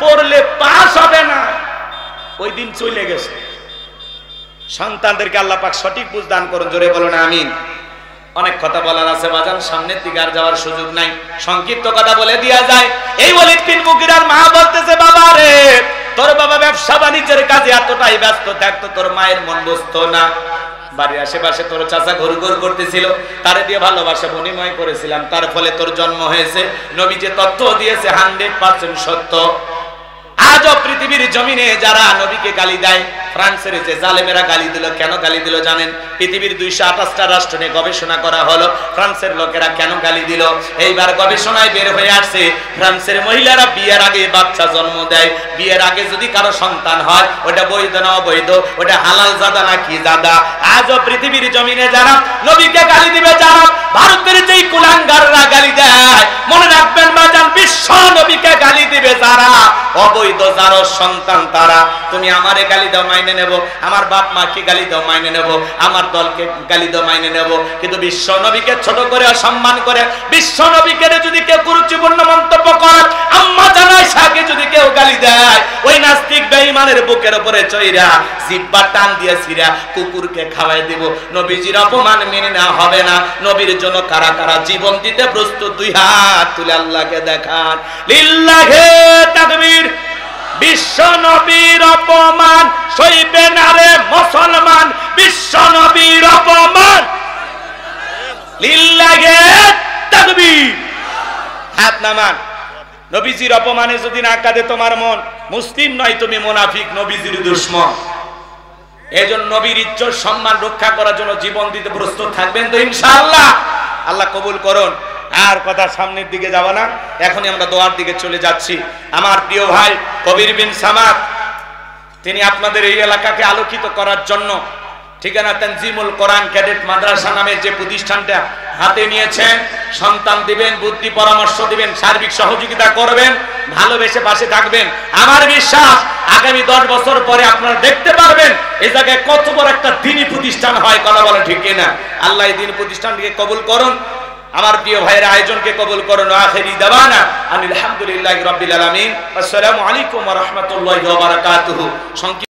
S1: পড়লে পাস হবে না। ওই দিন চলে গেছে। সন্তানদেরকে আল্লাহ পাক সঠিক বুঝ দান করুন। জোরে বলুন আমিন। অনেক কথা বলার আছে বাজান, সামনের দিকে আর যাওয়ার সুযোগ নাই, সংক্ষিপ্ত কথা বলে দিয়া যায়। এই ওয়ালিদ বিন মুগিরার মা বলতেছে, বাবা রে, তোর বাবা ব্যবসা বাণিজ্যের কাজে এতটাই ব্যস্ত থাকতো, তোর মায়ের মন বসতো না। বাড়ির আশেপাশে তোর চাচা ঘুরঘুর করতেছিল, তারে দিয়ে ভালোবাসা বিনিময় করেছিলাম, তার ফলে তোর জন্ম হয়েছে। নবী যে তথ্য দিয়েছে 100% সত্য। আজও পৃথিবীর জমিনে যারা নবীকে গালি দেয়, ফ্রান্সের যে জালেমেরা গালি দিল, কেন গালি দিল জানেন? পৃথিবীর 228টা রাষ্ট্র নিয়ে গবেষণা করা হলো, ফ্রান্সের লোকেরা কেন গালি দিল। এইবার গবেষণায় বের হয়ে আসছে, ফ্রান্সের মহিলারা বিয়ের আগে বাচ্চা জন্ম দেয়। বিয়ের আগে যদি কারো সন্তান হয়, ওটা বৈধ না অবৈধ, ওটা হালাল জাদা না কি জাদা? আজও পৃথিবীর জমিনে যারা নবীকে গালি দিবে, যারা ভারতের যেই কুলাঙ্গাররা গালি দেয়, মনে রাখবেন বাজান, বিশ্ব নবীকে গালি অবৈধ যারা সন্তান তারা, তুমি আমারে গালি দাও মাইনে নেব, আমার বাপ মাকে গালি দাও মাইনে নেব, আমার দলকে গালি দাও মাইনে নেব, কিন্তু বিশ্ব নবীকে ছোট করে অসম্মান করে বিশ্ব নবীকে যদি কেউ কুরুচিপূর্ণ মন্তব্য করে, আম্মা জানাই সাকে যদি কেউ গালি দেয়, ওই নাস্তিক বেঈমানের বুকের উপরে চইরা জিহ্বা টান দিয়ে ছিঁড়া কুকুরকে খাওয়াই দেব। নবীজির অপমান মেনে নেওয়া হবে না। নবীর জন্য কারা কারা জীবন দিতে প্রস্তুত? দুই হাত তুলে আল্লাহকে দেখান। লিল্লাহে তাকবীর। বিশ্ব নবীর অপমান সইবে না রে মুসলমান, বিশ্ব নবীর অপমান। লিল্লাহে তাকবীর। হাত নামান। নবীজির অপমানে যদি না কাঁদে তোমার মন, মুসলিম নয় তুমি মুনাফিক, নবীজির দুশমন। এইজন্য নবীর ইজ্জত সম্মান রক্ষা করার জন্য জীবন দিতে প্রস্তুত থাকবেন তো ইনশাআল্লাহ? আল্লাহ কবুল করুন। আর কথা সামনের দিকে যাব না, এখনই আমরা দোয়ার দিকে চলে যাচ্ছি। আমার প্রিয় ভাই কবির বিন সামাদ, তিনি আপনাদের এই এলাকাকে আলোকিত করার জন্য ঠিকানা তানজিমুল কোরআন ক্যাডেট মাদ্রাসা নামের যে প্রতিষ্ঠানটা হাতে নিয়েছেন, সন্তান দিবেন, বুদ্ধি পরামর্শ দিবেন, সার্বিক সহযোগিতা করবেন, ভালোবেসে পাশে থাকবেন। আমার বিশ্বাস আগামী 10 বছর পরে আপনারা দেখতে পারবেন এই জায়গায় কত বড় একটা দ্বীনি প্রতিষ্ঠান হয়। কথা বলে ঠিক কিনা? আল্লাহ এই দ্বীনি প্রতিষ্ঠানটিকে কবুল করুন। আমার প্রিয় ভাইয়ের আয়োজনকে কবুল করুন। আখিরি দাওয়ানা আলহামদুলিল্লাহি রাব্বিল আলামিন। আসসালামু আলাইকুম ওয়া রাহমাতুল্লাহি ওয়া বারাকাতুহু।